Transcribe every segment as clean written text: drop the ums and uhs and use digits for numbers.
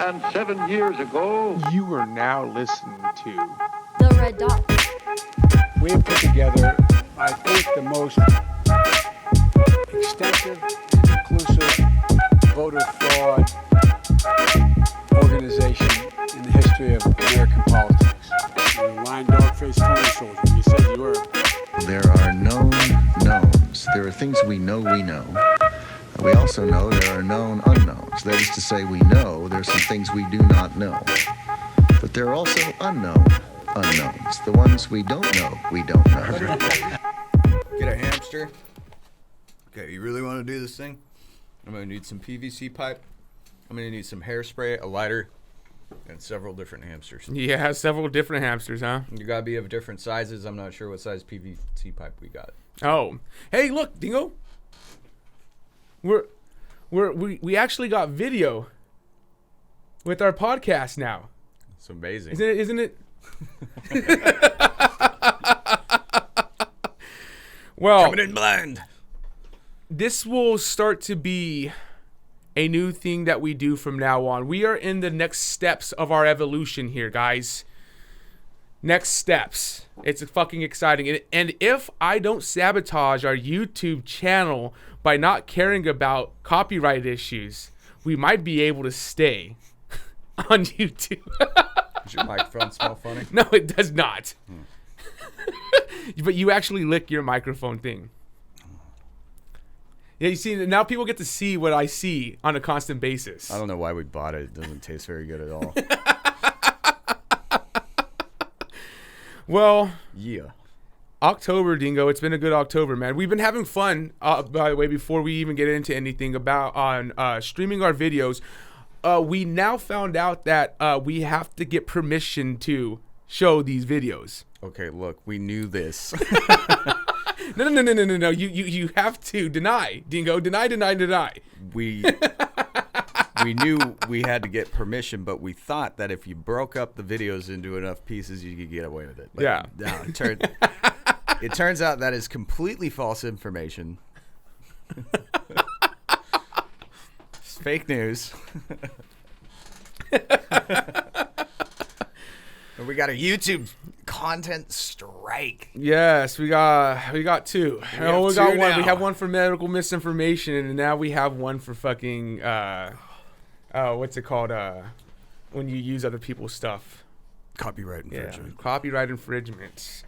107 years ago. You are now listening to The Red Dot. We have put together, I think, the most extensive and inclusive voter fraud organization in the history of American politics. You're a lying dog-faced Tony soldier. You said you were. There are known knowns. There are things we know we know. We also know there are known unknowns. That is to say, we know there are some things we do not know. But there are also unknown unknowns. The ones we don't know, we don't know. Get a hamster. Okay, you really want to do this thing? I'm going to need some PVC pipe. I'm going to need some hairspray, a lighter, and several different hamsters. Yeah, several different hamsters, huh? You got to be of different sizes. I'm not sure what size PVC pipe we got. Oh. Hey, look, Dingo. We actually got video with our podcast now. It's amazing. Isn't it? Well, coming in blind. This will start to be a new thing that we do from now on. We are in the next steps of our evolution here, guys. Next steps. It's fucking exciting. And if I don't sabotage our YouTube channel by not caring about copyright issues, we might be able to stay on YouTube. Does your microphone smell funny? No, it does not. But you actually lick your microphone thing. Yeah, you see, now people get to see what I see on a constant basis. I don't know why we bought it. It doesn't taste very good at all. Well, yeah. October, Dingo. It's been a good October, man. We've been having fun, by the way, before we even get into anything about on streaming our videos. We now found out that we have to get permission to show these videos. Okay, look, we knew this. No. You have to deny, Dingo. Deny. We knew we had to get permission, but we thought that if you broke up the videos into enough pieces, you could get away with it. But yeah. No, it turns out that is completely false information. It's fake news. And we got a YouTube content strike. Yes, we got two. We got one. Now. We have one for medical misinformation, and now we have one for fucking what's it called? When you use other people's stuff. Copyright infringement. Yeah, copyright infringement.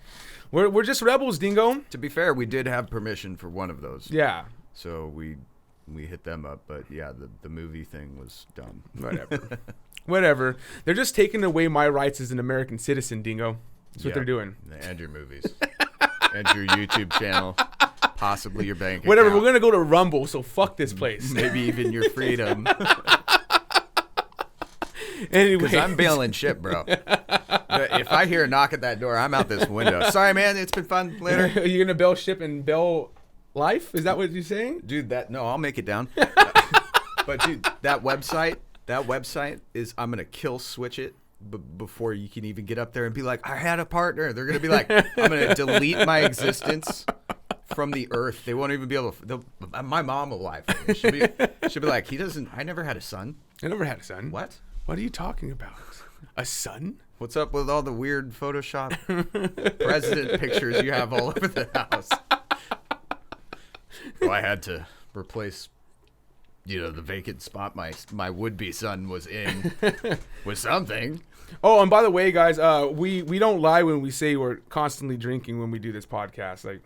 We're just rebels, Dingo. To be fair, we did have permission for one of those. Yeah. So we hit them up, but yeah, the movie thing was dumb. Whatever. They're just taking away my rights as an American citizen, Dingo. That's what they're doing. And your movies. And your YouTube channel. Possibly your bank account. Whatever. We're going to go to Rumble, so fuck this place. Maybe even your freedom. Anyway. Because I'm bailing shit, bro. If I hear a knock at that door, I'm out this window. Sorry, man. It's been fun. Later. Are you going to bail ship and bail life? Is that what you're saying? Dude, no, I'll make it down. But, dude, that website is, I'm going to kill switch it before you can even get up there and be like, I had a partner. They're going to be like, I'm going to delete my existence from the earth. They won't even be able to, my mom will lie for me. She'll be like, I never had a son. I never had a son. What? What are you talking about? A son? What's up with all the weird Photoshop president pictures you have all over the house? Well, I had to replace, the vacant spot my would-be son was in with something. Oh, and by the way, guys, we don't lie when we say we're constantly drinking when we do this podcast. Like,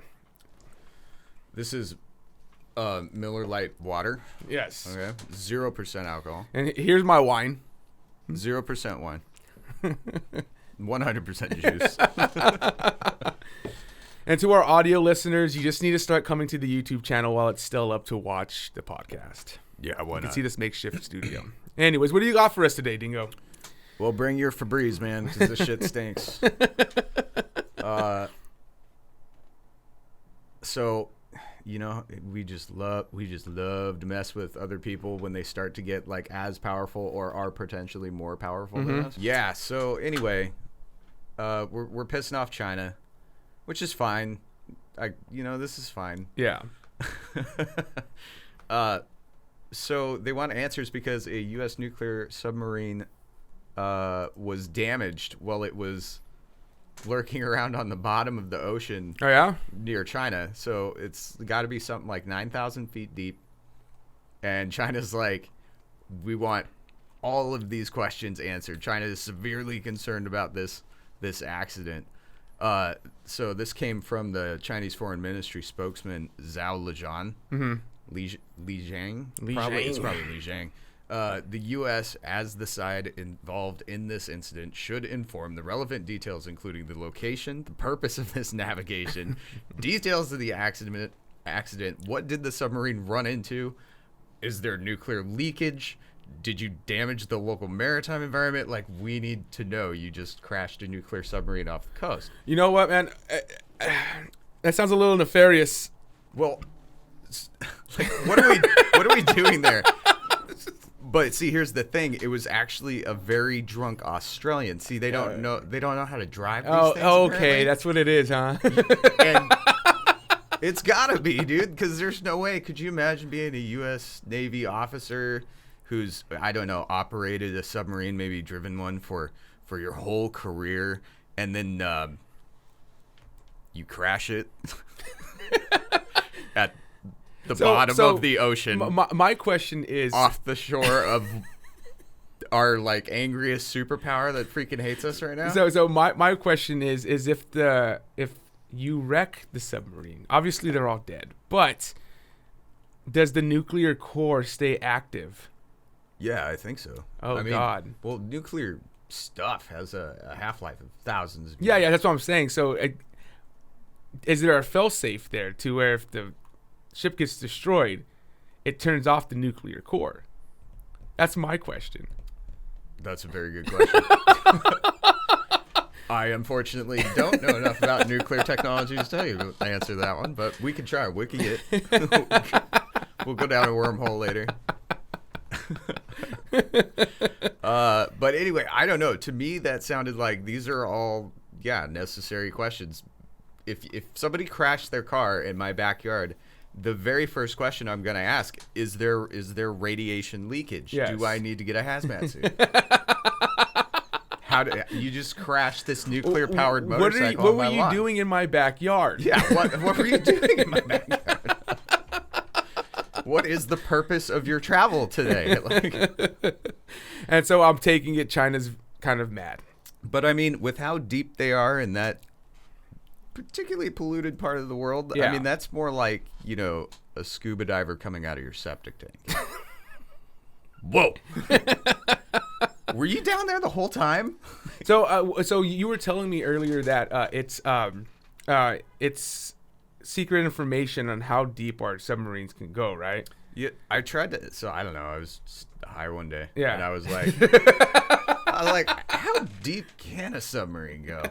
this is Miller Lite water. Yes. Okay. 0% alcohol. And here's my wine. 0% wine. 100% juice. And to our audio listeners, you just need to start coming to the YouTube channel while it's still up to watch the podcast. Yeah, why you not? can see this makeshift studio. Anyways, what do you got for us today, Dingo? Well, bring your Febreze, man, because this shit stinks. So, we just love to mess with other people when they start to get like as powerful or are potentially more powerful than us. Yeah. So anyway, we're pissing off China, which is fine. This is fine. Yeah. So they want answers because a U.S. nuclear submarine was damaged while it was lurking around on the bottom of the ocean Oh yeah. near China. So it's got to be something like 9,000 feet deep. And China's like, we want all of these questions answered. China is severely concerned about this accident. So this came from the Chinese Foreign Ministry spokesman Zhao Lijian. Mm-hmm. Li Jiang? Li It's Jiang. probably Li Jiang. The U.S., as the side involved in this incident, should inform the relevant details, including the location, the purpose of this navigation, details of the accident, what did the submarine run into, is there nuclear leakage, did you damage the local maritime environment? Like, we need to know you just crashed a nuclear submarine off the coast. You know what, man? That sounds a little nefarious. Well, like, what are we doing there? But see, here's the thing. It was actually a very drunk Australian. See, they don't know how to drive these things. Oh, okay, apparently. that's what it is, huh? And it's gotta be, dude, because there's no way. Could you imagine being a U.S. Navy officer who's, I don't know, operated a submarine, maybe driven one for your whole career, and then you crash it at the bottom of the ocean, my question is, off the shore of our like angriest superpower that freaking hates us right now? So my question is if you wreck the submarine, obviously they're all dead, but does the nuclear core stay active? Yeah, I think so. Oh, I mean, God. Well, nuclear stuff has a half-life of thousands of years. Yeah, that's what I'm saying. So is there a fail-safe there to where if the ship gets destroyed, it turns off the nuclear core? That's my question. That's a very good question. I unfortunately don't know enough about nuclear technology to tell you the answer to that one, but we can try wiki it. We'll go down a wormhole later. But anyway, I don't know. To me, that sounded like these are all necessary questions. If somebody crashed their car in my backyard, the very first question I'm going to ask is there radiation leakage? Yes. Do I need to get a hazmat suit? How do you just crash this nuclear powered motorcycle? What were you doing in my backyard? Yeah, what were you doing in my backyard? What is the purpose of your travel today? And so I'm taking it China's kind of mad. But I mean, with how deep they are in that particularly polluted part of the world, Yeah. I mean, that's more like, a scuba diver coming out of your septic tank. Whoa. Were you down there the whole time? So you were telling me earlier that it's secret information on how deep our submarines can go, right? Yeah, I tried to. So I don't know. I was just high one day, Yeah. and I was like, how deep can a submarine go?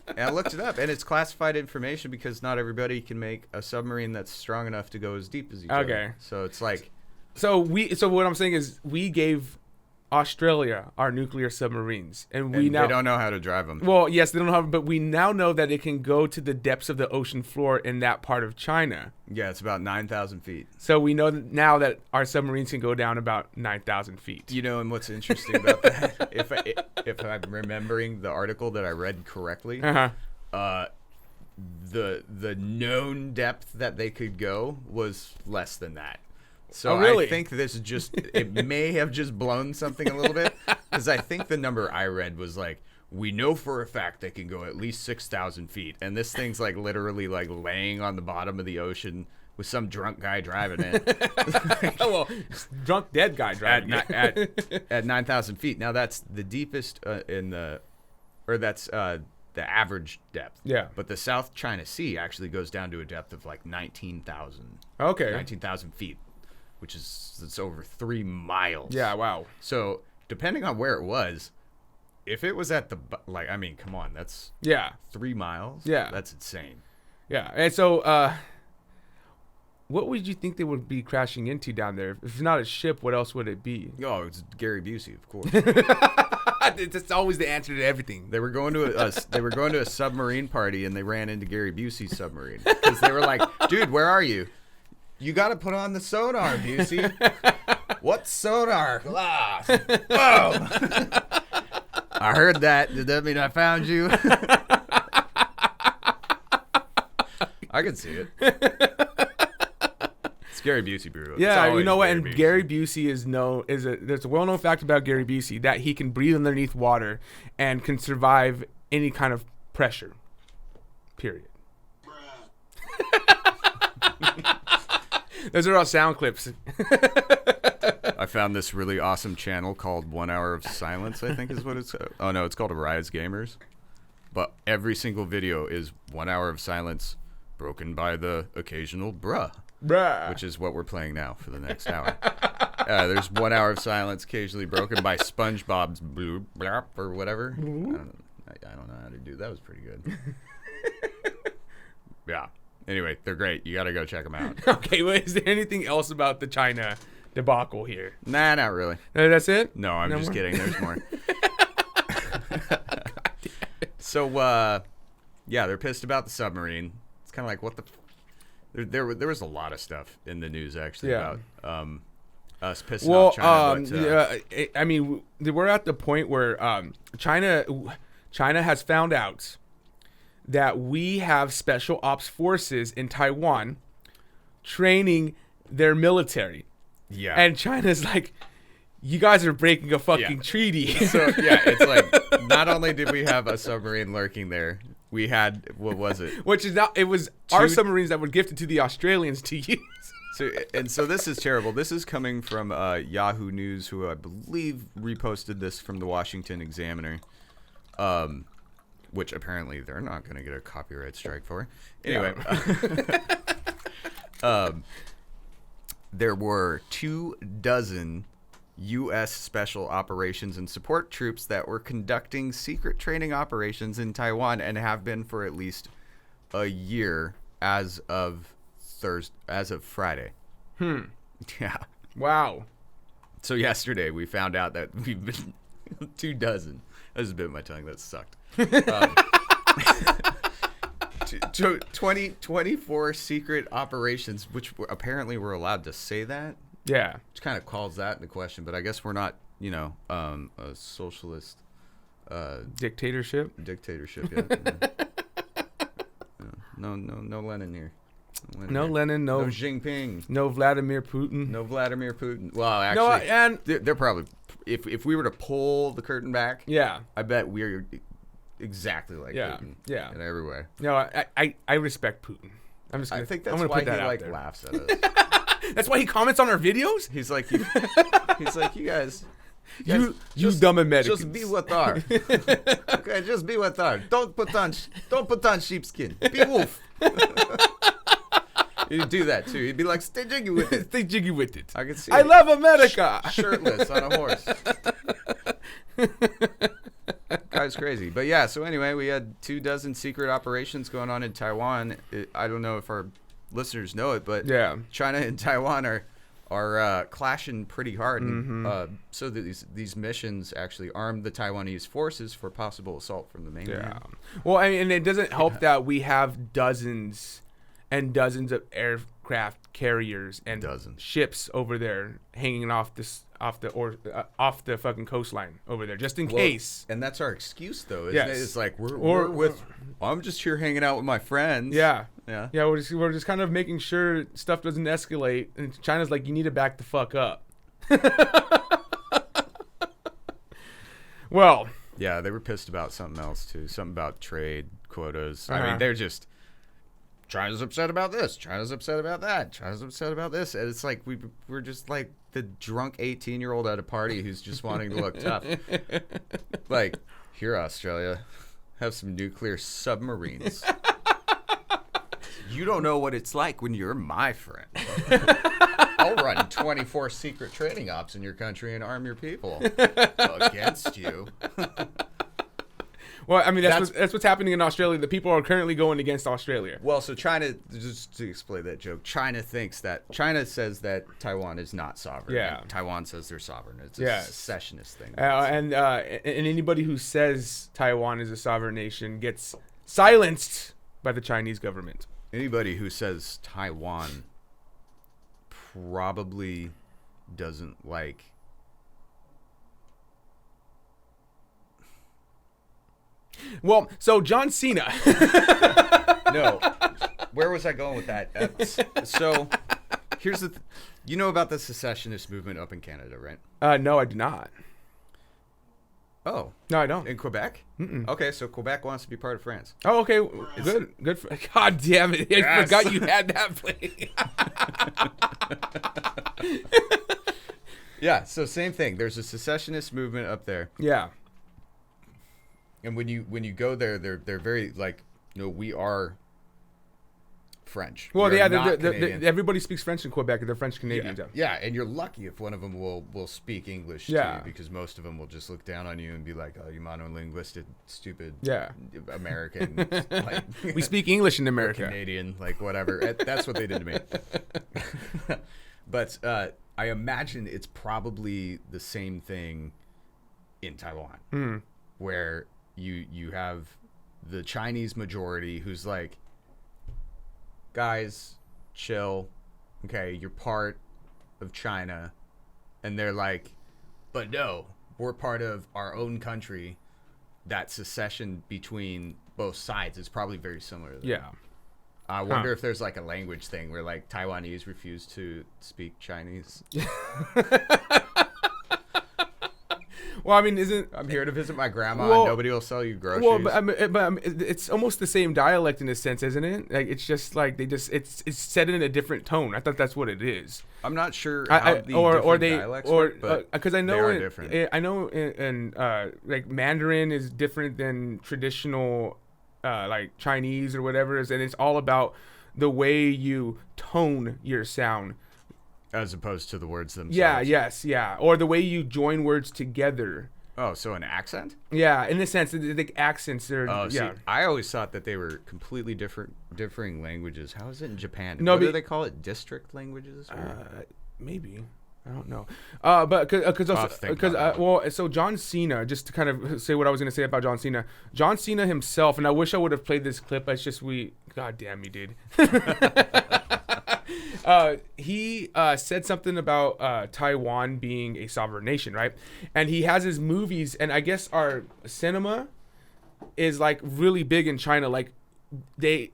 And I looked it up, and it's classified information because not everybody can make a submarine that's strong enough to go as deep as each other. Okay. So it's like, So what I'm saying is we gave Australia our nuclear submarines, and they don't know how to drive them. Well, yes, they don't have, but we now know that it can go to the depths of the ocean floor in that part of China. Yeah, it's about 9,000 feet. So we know now that our submarines can go down about 9,000 feet. And what's interesting about that, if I'm remembering the article that I read correctly, Uh-huh. the known depth that they could go was less than that. So Oh, really? I think this is it may have just blown something a little bit, because I think the number I read was like, we know for a fact they can go at least 6,000 feet. And this thing's like literally like laying on the bottom of the ocean with some drunk guy driving it. Well, drunk dead guy driving at 9,000 feet. Now that's the deepest that's the average depth. Yeah. But the South China Sea actually goes down to a depth of like 19,000 feet, which is it's over 3 miles. Yeah, wow. So depending on where it was, if it was at I mean, come on, that's Yeah. 3 miles. Yeah. That's insane. Yeah. And so what would you think they would be crashing into down there? If it's not a ship, what else would it be? Oh, it's Gary Busey, of course. It's always the answer to everything. They were going to a submarine party, and they ran into Gary Busey's submarine because they were like, "Dude, where are you? You got to put on the sonar, Busey. What sonar? Glass. Whoa. I heard that. Did that mean I found you? I can see it. It's Gary Busey, bro. Yeah, you know what? And Gary Busey there's a well-known fact about Gary Busey that he can breathe underneath water and can survive any kind of pressure. Period. Those are all sound clips. I found this really awesome channel called 1 Hour of Silence, I think is what it's oh no, it's called Rise Gamers. But every single video is 1 hour of silence broken by the occasional bruh. Which is what we're playing now for the next hour. There's 1 hour of silence occasionally broken by SpongeBob's blue blap or whatever. I don't know how to do that. Was pretty good. Yeah. Anyway, they're great. You got to go check them out. Okay, well, is there anything else about the China debacle here? Nah, not really. That's it? No, I'm just kidding. There's more. So, yeah, they're pissed about the submarine. It's kind of like, what the... There was a lot of stuff in the news, actually, about us pissing off China. I mean, we're at the point where China has found out that we have special ops forces in Taiwan training their military. Yeah. And China's like, you guys are breaking a fucking treaty. So, yeah, it's like, not only did we have a submarine lurking there, we had, what was it? Which is not, it was our submarines that were gifted to the Australians to use. So this is terrible. This is coming from Yahoo News, who I believe reposted this from the Washington Examiner. Which apparently they're not going to get a copyright strike for. Anyway, there were 24 U.S. Special Operations and Support Troops that were conducting secret training operations in Taiwan and have been for at least a year as of Friday. Yeah. Wow. So yesterday we found out that we've been 24. That was a bit of my tongue. That sucked. 24 secret operations, which apparently we're allowed to say that. Yeah. Which kind of calls that into question, but I guess we're not, a socialist dictatorship yet. No Lenin here. No Lenin, no Xi Jinping. No Vladimir Putin. Well, actually, they're probably, if we were to pull the curtain back, yeah, I bet we're exactly like Putin. Yeah. In every way. No, I respect Putin. I think that's why he laughs at us. That's why he comments on our videos? He's like, you guys. You dumb Americans. Just be what are. Okay, just be what are. Don't put on sheepskin. Be wolf. He'd do that too. He'd be like, stay jiggy with it. Stay jiggy with it. I can see I love America. Shirtless on a horse. Guy's crazy. But yeah, so anyway, we had 24 secret operations going on in Taiwan. I don't know if our listeners know it, but yeah, China and Taiwan are clashing pretty hard. And, so that these missions actually armed the Taiwanese forces for possible assault from the mainland. Yeah. Well, I mean, and it doesn't help that we have dozens and dozens of aircraft carriers and ships over there hanging off the fucking coastline over there, just in case. And that's our excuse, though, isn't yes. it? It's like I'm just here hanging out with my friends. Yeah. Yeah. Yeah, we're just kind of making sure stuff doesn't escalate, and China's like, you need to back the fuck up. Well. Yeah, they were pissed about something else too. Something about trade quotas. I mean, they're just. China's upset about this. China's upset about that. China's upset about this. And it's like we're just like the drunk 18-year-old at a party who's just wanting to look tough. Like, here, Australia, have some nuclear submarines. You don't know what it's like when you're my friend. I'll run 24 secret training ops in your country and arm your people against you. Well, I mean, that's what's happening in Australia. The people are currently going against Australia. Well, so China, just to explain that joke, China says that Taiwan is not sovereign. Yeah. Taiwan says they're sovereign. It's a secessionist thing. And anybody who says Taiwan is a sovereign nation gets silenced by the Chinese government. Anybody who says Taiwan probably doesn't like. Well, so John Cena. No, where was I going with that? So here's the. You know about the secessionist movement up in Canada, right? No, I do not. Oh, No, I don't. in Quebec? Mm-mm. Okay, so Quebec wants to be part of France. Oh, okay. Good. God damn it! I Yes. forgot you had that play. Yeah, so same thing. There's a secessionist movement up there, Yeah. and when you go there, they're very like, we are French. Well, We are yeah. not Canadian. Everybody speaks French in Quebec. They're French Canadians. Yeah, and you're lucky if one of them will speak English to Yeah. you, because most of them will just look down on you and be like, "Oh, you monolinguistic, stupid, Yeah. American, like We speak English in or America. Canadian, like whatever." That's what they did to me. But I imagine it's probably the same thing in Taiwan, where you have the Chinese majority who's like, guys, chill. Okay, you're part of China. And they're like, but no, we're part of our own country. That secession between both sides is probably very similar. Yeah. I wonder if there's like a language thing where like Taiwanese refuse to speak Chinese. Well, I mean, I'm here to visit my grandma, Well- and nobody will sell you groceries. well, but it's almost the same dialect in a sense, isn't it? Like it's just like it's said in a different tone. I thought that's what it is. I'm not sure how the different dialects work, but because I know they are different. I know in like Mandarin is different than traditional like Chinese or whatever is, and it's all about the way you tone your sound. As opposed to the words themselves. Yeah, or the way you join words together. Oh, so an accent? Yeah, in the sense that the accents are. Oh, see, yeah. I always thought that they were completely differing languages. How is it in Japan? No, What do but- they call it? District languages? Or? Maybe. I don't know. But because so John Cena, just to kind of say what I was going to say about John Cena himself, and I wish I would have played this clip. It's just God damn me, dude. He said something about Taiwan being a sovereign nation, right? And he has his movies, and I guess our cinema is like really big in China. Like they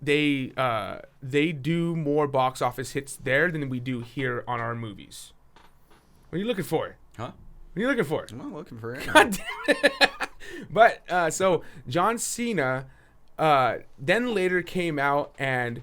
do more box office hits there than we do here on our movies. What are you looking for? Huh? What are you looking for? I'm not looking for it. God damn it. But so John Cena then later came out and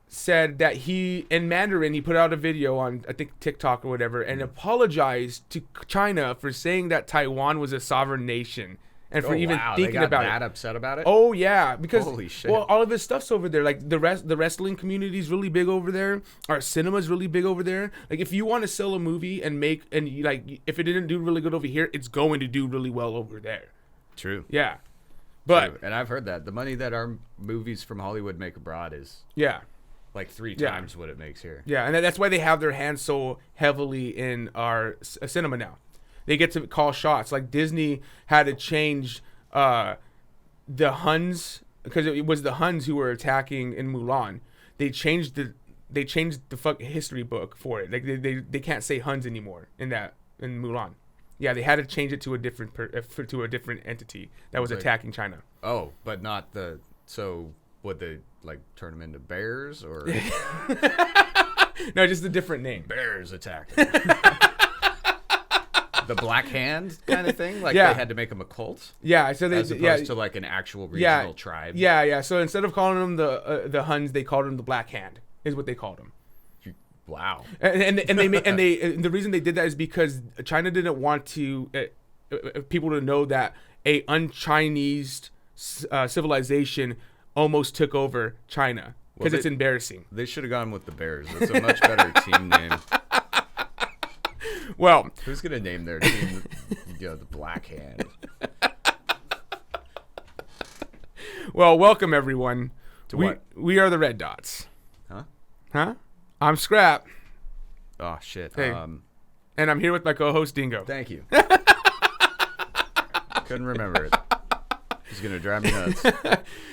said that he, in Mandarin, he put out a video on, I think, TikTok or whatever, and apologized to China for saying that Taiwan was a sovereign nation. And for even thinking they got about that it. upset about it? Oh yeah, because Holy shit. well, all of his stuff's over there. Like the wrestling community is really big over there. Our cinema's really big over there. Like if you want to sell a movie and if it didn't do really good over here, it's going to do really well over there. True. Yeah, but True. And I've heard that the money that our movies from Hollywood make abroad is yeah, like 3 Yeah. times what it makes here. yeah, and that's why they have their hands so heavily in our cinema now. They get to call shots. Like Disney had to change the Huns, because it was the Huns who were attacking in Mulan. They changed the fuck history book for it. Like they can't say Huns anymore in Mulan. Yeah, they had to change it to a different to a different entity that was Like- attacking China. Oh, but not the... So would they like turn them into bears or... No, just a different name. Bears attack. The Black Hand kind of thing? Like Yeah. they had to make them a cult? Yeah, so they As opposed to like an actual regional tribe? Yeah. So instead of calling them the Huns, they called them the Black Hand. Is what they called them. Wow. And the reason they did that is because China didn't want to people to know that a un-Chinese civilization almost took over China, because Well, it's embarrassing. They should have gone with the Bears. That's a much better team name. Well, Who's going to name their team the Black Hand? welcome everyone. To what? We are the Red Dots. Huh? I'm Scrap, Oh, shit. Hey. and I'm here with my co-host Dingo. Thank you. Couldn't remember it. He's going to drive me nuts.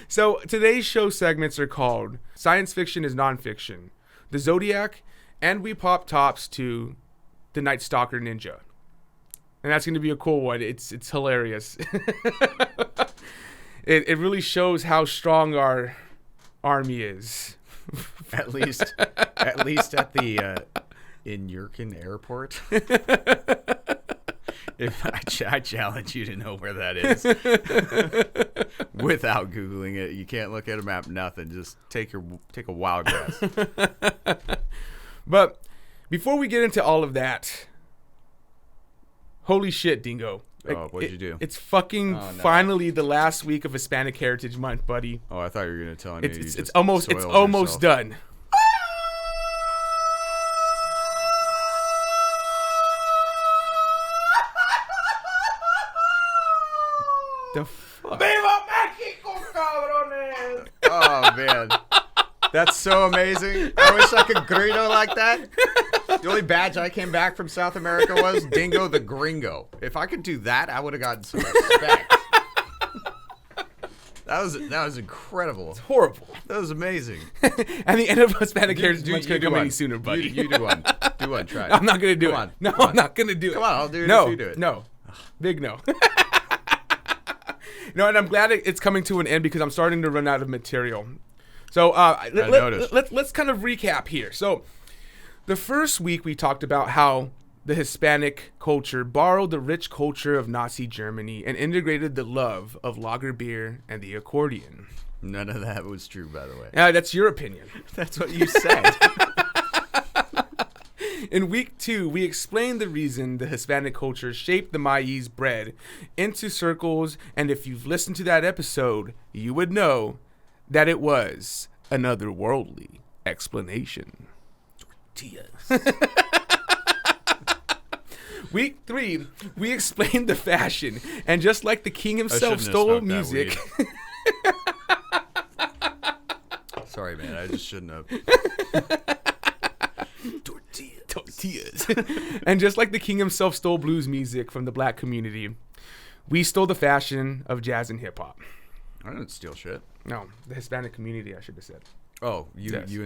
So today's show segments are called Science Fiction is Nonfiction, The Zodiac, and we pop tops to the Night Stalker Ninja. And that's going to be a cool one. It's hilarious. It really shows how strong our army is. At least at the in Yurkin Airport. If I challenge you to know where that is without Googling it. You can't look at a map, nothing. Just take a wild guess. But before we get into all of that, holy shit, Dingo. Oh, what'd you do? It's fucking finally the last week of Hispanic Heritage Month, buddy. Oh, I thought you were gonna tell me It's almost done. The fuck? Viva Mexico, cabrones! Oh man, that's so amazing. I wish I could grito like that. The only badge I came back from South America was Dingo the Gringo. If I could do that, I would have gotten some respect. That was incredible. It's horrible. That was amazing. And the end of Hispanic Heritage Month couldn't come any sooner, buddy. You do one. Do one. Try it. I'm not gonna do it. Come on. No, I'm not gonna do it. Come on, I'll do it no, if you do it. No, big no. No, and I'm glad it's coming to an end because I'm starting to run out of material. So let's kind of recap here. So the first week we talked about how the Hispanic culture borrowed the rich culture of Nazi Germany and integrated the love of lager beer and the accordion. None of that was true, by the way. That's your opinion. That's what you said. In week 2, we explained the reason the Hispanic culture shaped the maize bread into circles, and if you've listened to that episode, you would know that it was an otherworldly explanation. Tortillas. Week 3, we explained the fashion, and just like the king himself stole music. Sorry, man, I just shouldn't have. Tortillas. And just like the king himself stole blues music from the black community, we stole the fashion of jazz and hip hop. I didn't steal shit. No, the Hispanic community, I should have said. Oh, you Yes. you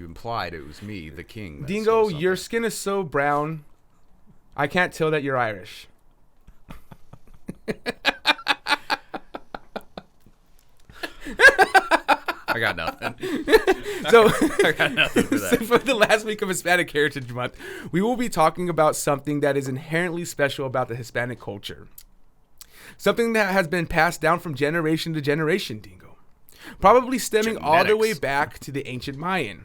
implied it was me, the king. that Dingo, stole your something. skin is so brown, I can't tell that you're Irish. I got nothing. So, I got nothing for so that. for the last week of Hispanic Heritage Month, we will be talking about something that is inherently special about the Hispanic culture. Something that has been passed down from generation to generation, Dingo. Probably stemming all the way Genetics. back to the ancient Mayan.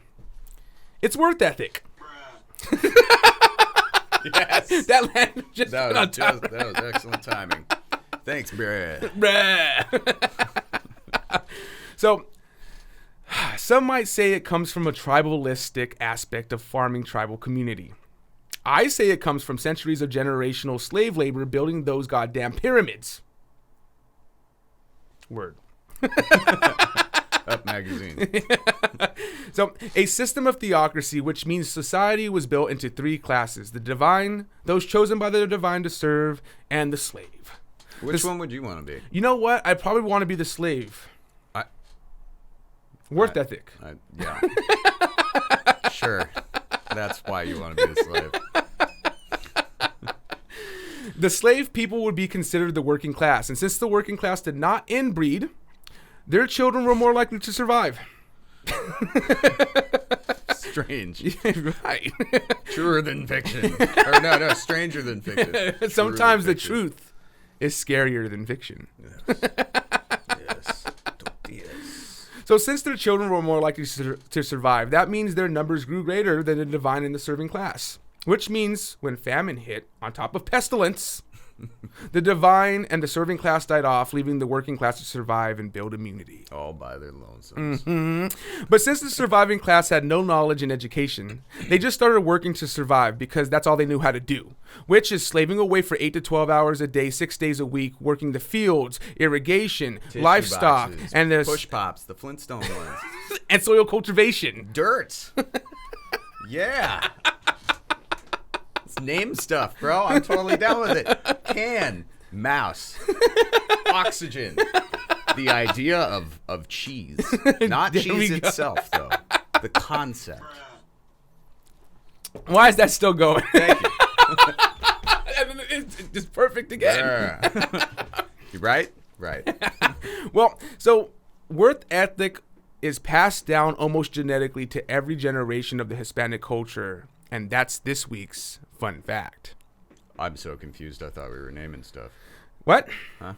It's work ethic. Yes. That land just That went on was, top. that was excellent timing. Thanks, bruh. Bruh. So, some might say it comes from a tribalistic aspect of farming tribal community. I say it comes from centuries of generational slave labor building those goddamn pyramids. Word. Up magazine. So, a system of theocracy, which means society was built into 3 classes: the divine, those chosen by the divine to serve, and the slave. Which one would you want to be? You know what? I probably want to be the slave. Worth ethic. Yeah. Sure. That's why you want to be the slave. The slave people would be considered the working class, and since the working class did not inbreed, their children were more likely to survive. Strange. Right. Truer than fiction. Or no, stranger than fiction. Sometimes Truer the than truth is scarier than fiction. fiction. Yes. Tortillas. So since their children were more likely to survive, that means their numbers grew greater than the divine and the serving class. Which means when famine hit, on top of pestilence, the divine and the serving class died off, leaving the working class to survive and build immunity. All by their lonesomes. But since the surviving class had no knowledge and education, they just started working to survive because that's all they knew how to do, which is slaving away for 8 to 12 hours a day, 6 days a week, working the fields, irrigation, Tissue livestock, boxes, and the push pops, the Flintstone ones. and soil cultivation. Dirt. Yeah. It's name stuff, bro. I'm totally down with it. Can, mouse, oxygen. The idea of cheese. Not There we cheese go. itself, though. The concept. Why is that still going? Thank you. just perfect again. You right? Right. Well, so work ethic is passed down almost genetically to every generation of the Hispanic culture, and that's this week's fun fact. I'm so confused. I thought we were naming stuff. What? Huh?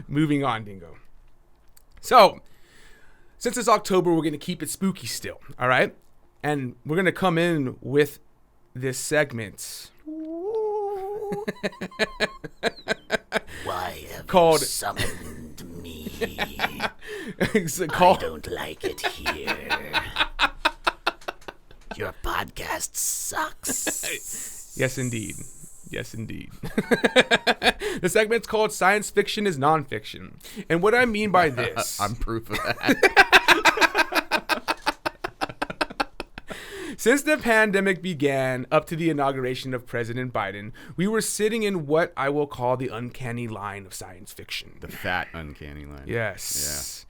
Moving on, Dingo. So, since it's October, we're going to keep it spooky still, all right? And we're going to come in with this segment. Why have Called- you summoned me? It's I called, don't like it here. Your podcast sucks. yes, indeed. Yes, indeed. The segment's called Science Fiction is Nonfiction. And what I mean by this... I'm proof of that. Since the pandemic began up to the inauguration of President Biden, we were sitting in what I will call the uncanny line of science fiction. The fat uncanny line. Yes.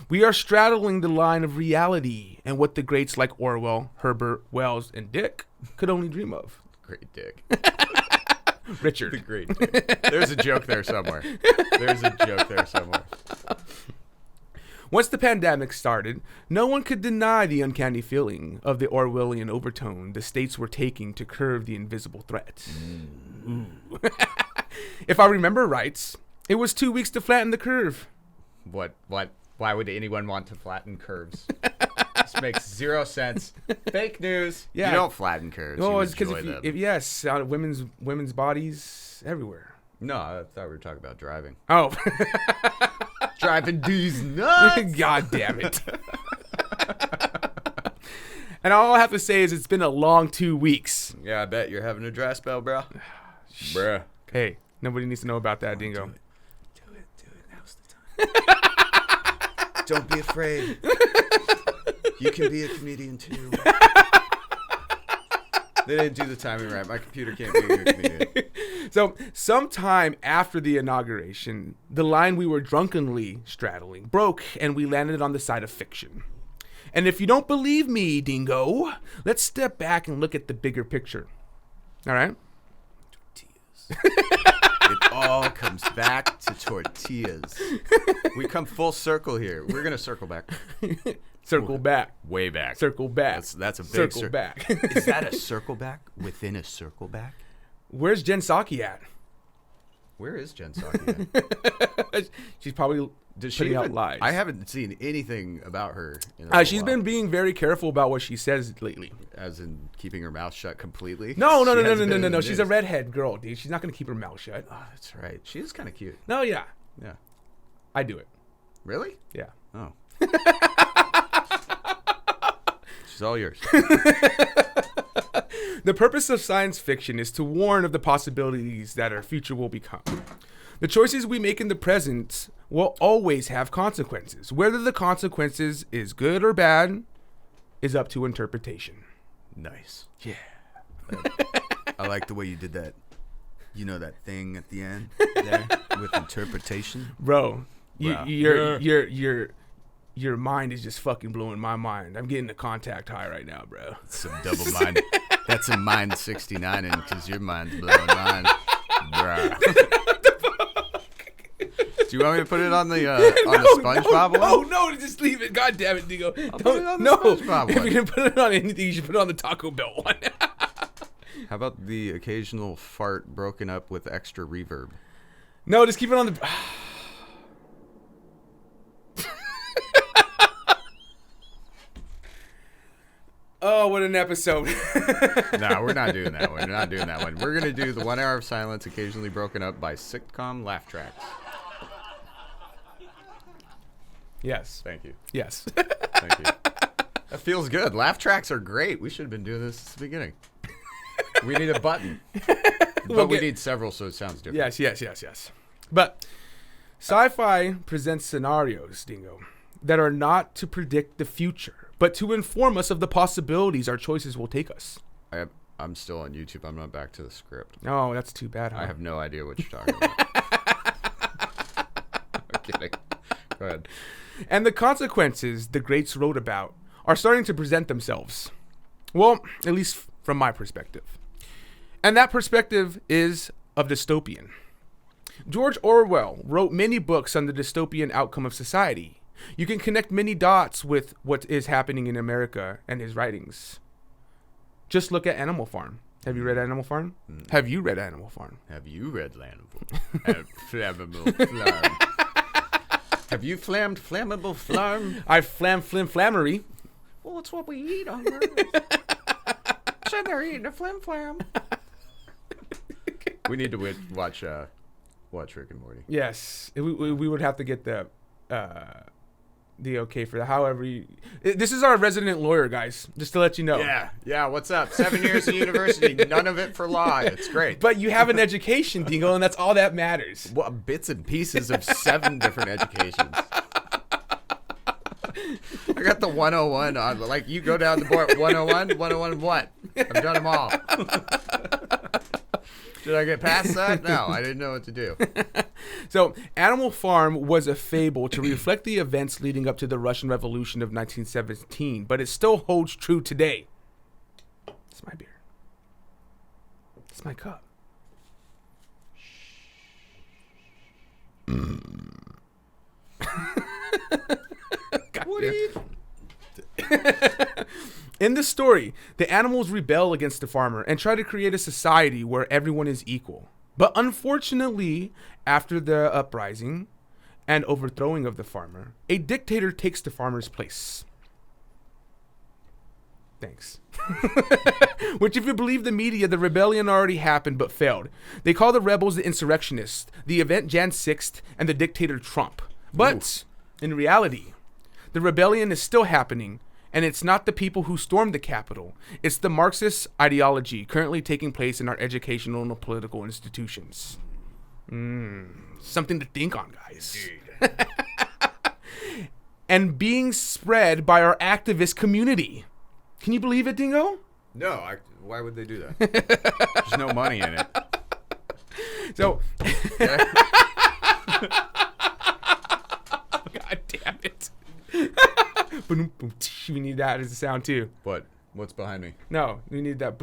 We are straddling the line of reality and what the greats like Orwell, Herbert, Wells, and Dick could only dream of. Great dick. Richard. The great dick. There's a joke there somewhere. Once the pandemic started, no one could deny the uncanny feeling of the Orwellian overtone the states were taking to curb the invisible threat. If I remember right, it was 2 weeks to flatten the curve. What? Why would anyone want to flatten curves? This makes zero sense. Fake news. Yeah. You don't flatten curves. Oh, you it's because enjoy them. yes, women's bodies everywhere. No, I thought we were talking about driving. Oh, Driving these nuts. God damn it! And all I have to say is it's been a long 2 weeks. Yeah, I bet you're having a dry spell, bro. Bruh. Hey, nobody needs to know about that, Dingo. Do it. Now's the time. Don't be afraid. You can be a comedian too. They didn't do the timing right. My computer can't be a good comedian. So, sometime after the inauguration, the line we were drunkenly straddling broke, and we landed on the side of fiction. And if you don't believe me, Dingo, let's step back and look at the bigger picture. All right? It all comes back to tortillas. We come full circle here. We're gonna circle back. Circle back. Way back. Circle back. That's a big circle back. Is that a circle back within a circle back? Where's Jen Psaki at? Where is Jen Psaki at? She's probably Does she putting out even, lies. I haven't seen anything about her. In a little She's while. been being very careful about what she says lately. As in keeping her mouth shut completely. No. She hasn't been in the She's a news. redhead girl, dude. She's not gonna keep her mouth shut. Oh, that's right. She is kind of cute. No, yeah, Yeah. I do it. Really? Yeah. Oh. She's all yours. The purpose of science fiction is to warn of the possibilities that our future will become. The choices we make in the present will always have consequences. Whether the consequences is good or bad is up to interpretation. Nice. Yeah. I like the way you did that. You know that thing at the end there with interpretation? Bro, Bruh. your mind is just fucking blowing my mind. I'm getting a contact high right now, bro. Some double mind. That's a mind 69 in because your mind's blowing mine. Bruh. Do you want me to put it on the SpongeBob one? No, just leave it. God damn it, Digo. put it on the No, SpongeBob if one. you're going to put it on anything, you should put it on the Taco Bell one. How about the occasional fart broken up with extra reverb? No, just keep it on the... Oh, what an episode. No, we're not doing that one. We're going to do the 1 hour of silence occasionally broken up by sitcom laugh tracks. Yes. Thank you. Yes. Thank you. That feels good. Laugh tracks are great. We should have been doing this at the beginning. We need a button. But we need several so it sounds different. Yes. But sci-fi presents scenarios, Dingo, that are not to predict the future, but to inform us of the possibilities our choices will take us. I'm still on YouTube. I'm not back to the script. Oh, that's too bad, huh? I have no idea what you're talking about. I'm kidding. Go ahead. And the consequences the greats wrote about are starting to present themselves. Well, at least from my perspective. And that perspective is of dystopian. George Orwell wrote many books on the dystopian outcome of society. You can connect many dots with what is happening in America and his writings. Just look at Animal Farm. Have you read Animal Farm? Have you read Animal Farm? Have you read Flammable Flarm? Have you flammed Flammable Flarm? I flammery. Well, it's what we eat on Earth. Sitting there eating a flam. We need to watch Rick and Morty. Yes, we would have to get the okay for that. However, this is our resident lawyer, guys. Just to let you know. Yeah. What's up? 7 years of university, none of it for law. It's great. But you have an education, Dingo, and that's all that matters. Well, bits and pieces of 7 different educations. I got the 101 on. Like, you go down the board. 101? 101 what? I've done them all. Did I get past that? No, I didn't know what to do. So, Animal Farm was a fable to reflect the events leading up to the Russian Revolution of 1917, but it still holds true today. It's my beer. It's my cup. What are you... In the story, the animals rebel against the farmer and try to create a society where everyone is equal. But unfortunately, after the uprising and overthrowing of the farmer, a dictator takes the farmer's place. Thanks. Which, if you believe the media, the rebellion already happened but failed. They call the rebels the insurrectionists, the event Jan 6th, and the dictator Trump. But in reality, the rebellion is still happening, and it's not the people who stormed the Capitol. It's the Marxist ideology currently taking place in our educational and political institutions. Something to think on, guys. And being spread by our activist community. Can you believe it, Dingo? No, why would they do that? There's no money in it. So... God damn it. We need that as a sound too. What? What's behind me? No, we need that.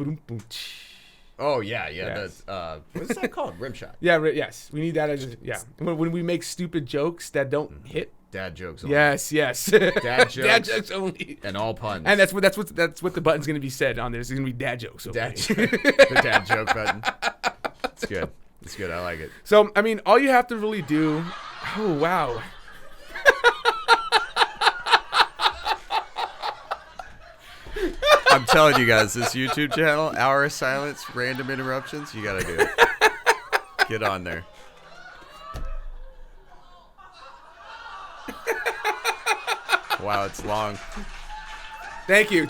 Oh yeah. Yes. That's what's that called? Rimshot. Yeah. Yes. We need that as a, yeah. When we make stupid jokes that don't hit. Dad jokes only. Yes. Dad jokes. Dad jokes only. And all puns. And that's what the button's gonna be said on there. It's gonna be dad jokes. Only. The dad joke button. It's good. It's good. I like it. So I mean, all you have to really do. Oh wow. I'm telling you guys, this YouTube channel, Hour of Silence, Random Interruptions, you gotta do it. Get on there. Wow, it's long. Thank you.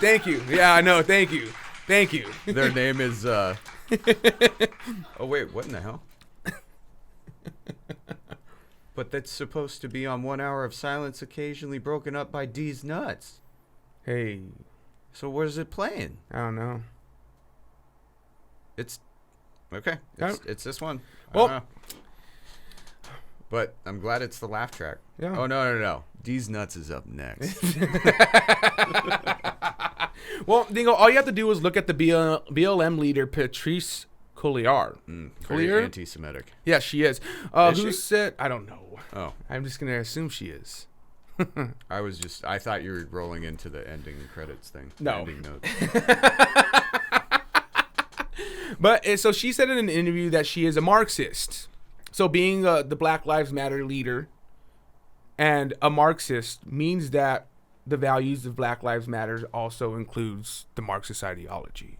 Yeah, I know. Thank you. Their name is, Oh, wait, what in the hell? But that's supposed to be on 1 hour of silence, occasionally broken up by D's nuts. Hey. So what is it playing? I don't know. It's okay. It's this one. Well, but I'm glad it's the laugh track. Yeah. Oh no. D's nuts is up next. Well, Dingo, all you have to do is look at the BLM leader Patrice Collier. Very anti-Semitic. Yeah, she is. Is Who she? said? I don't know. Oh, I'm just gonna assume she is. I thought you were rolling into the ending credits thing. No. Ending notes. But so she said in an interview that she is a Marxist. So being the Black Lives Matter leader and a Marxist means that the values of Black Lives Matter also includes the Marxist ideology.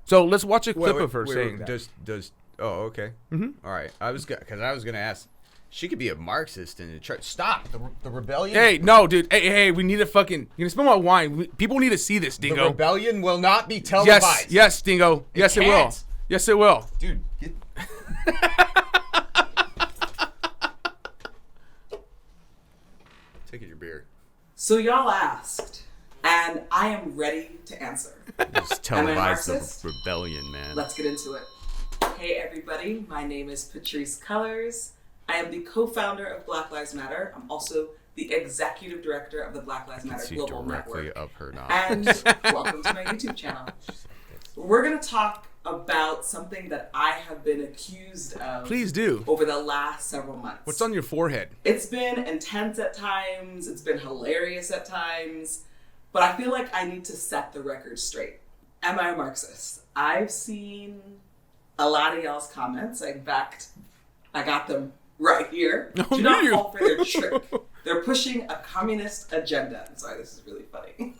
So let's watch a clip of her saying that. Oh, okay. Mm-hmm. All right. I was gonna ask. She could be a Marxist and stop the rebellion. Hey, no, dude. Hey, we need to fucking. You can smell my wine. People need to see this, Dingo. The rebellion will not be televised. Yes, Dingo. Yes, it will. Yes, it will. Dude, take your beer. So y'all asked, and I am ready to answer. Just televise the rebellion, man. Let's get into it. Hey everybody, my name is Patrice Colors. I am the co-founder of Black Lives Matter. I'm also the executive director of the Black Lives Matter Global directly Network. up her And welcome to my YouTube channel. We're going to talk about something that I have been accused of. Please do. Over the last several months. What's on your forehead? It's been intense at times. It's been hilarious at times. But I feel like I need to set the record straight. Am I a Marxist? I've seen a lot of y'all's comments. In fact, I got them right here. Oh, Do not you? fall for their trick. They're pushing a communist agenda. I'm sorry, this is really funny.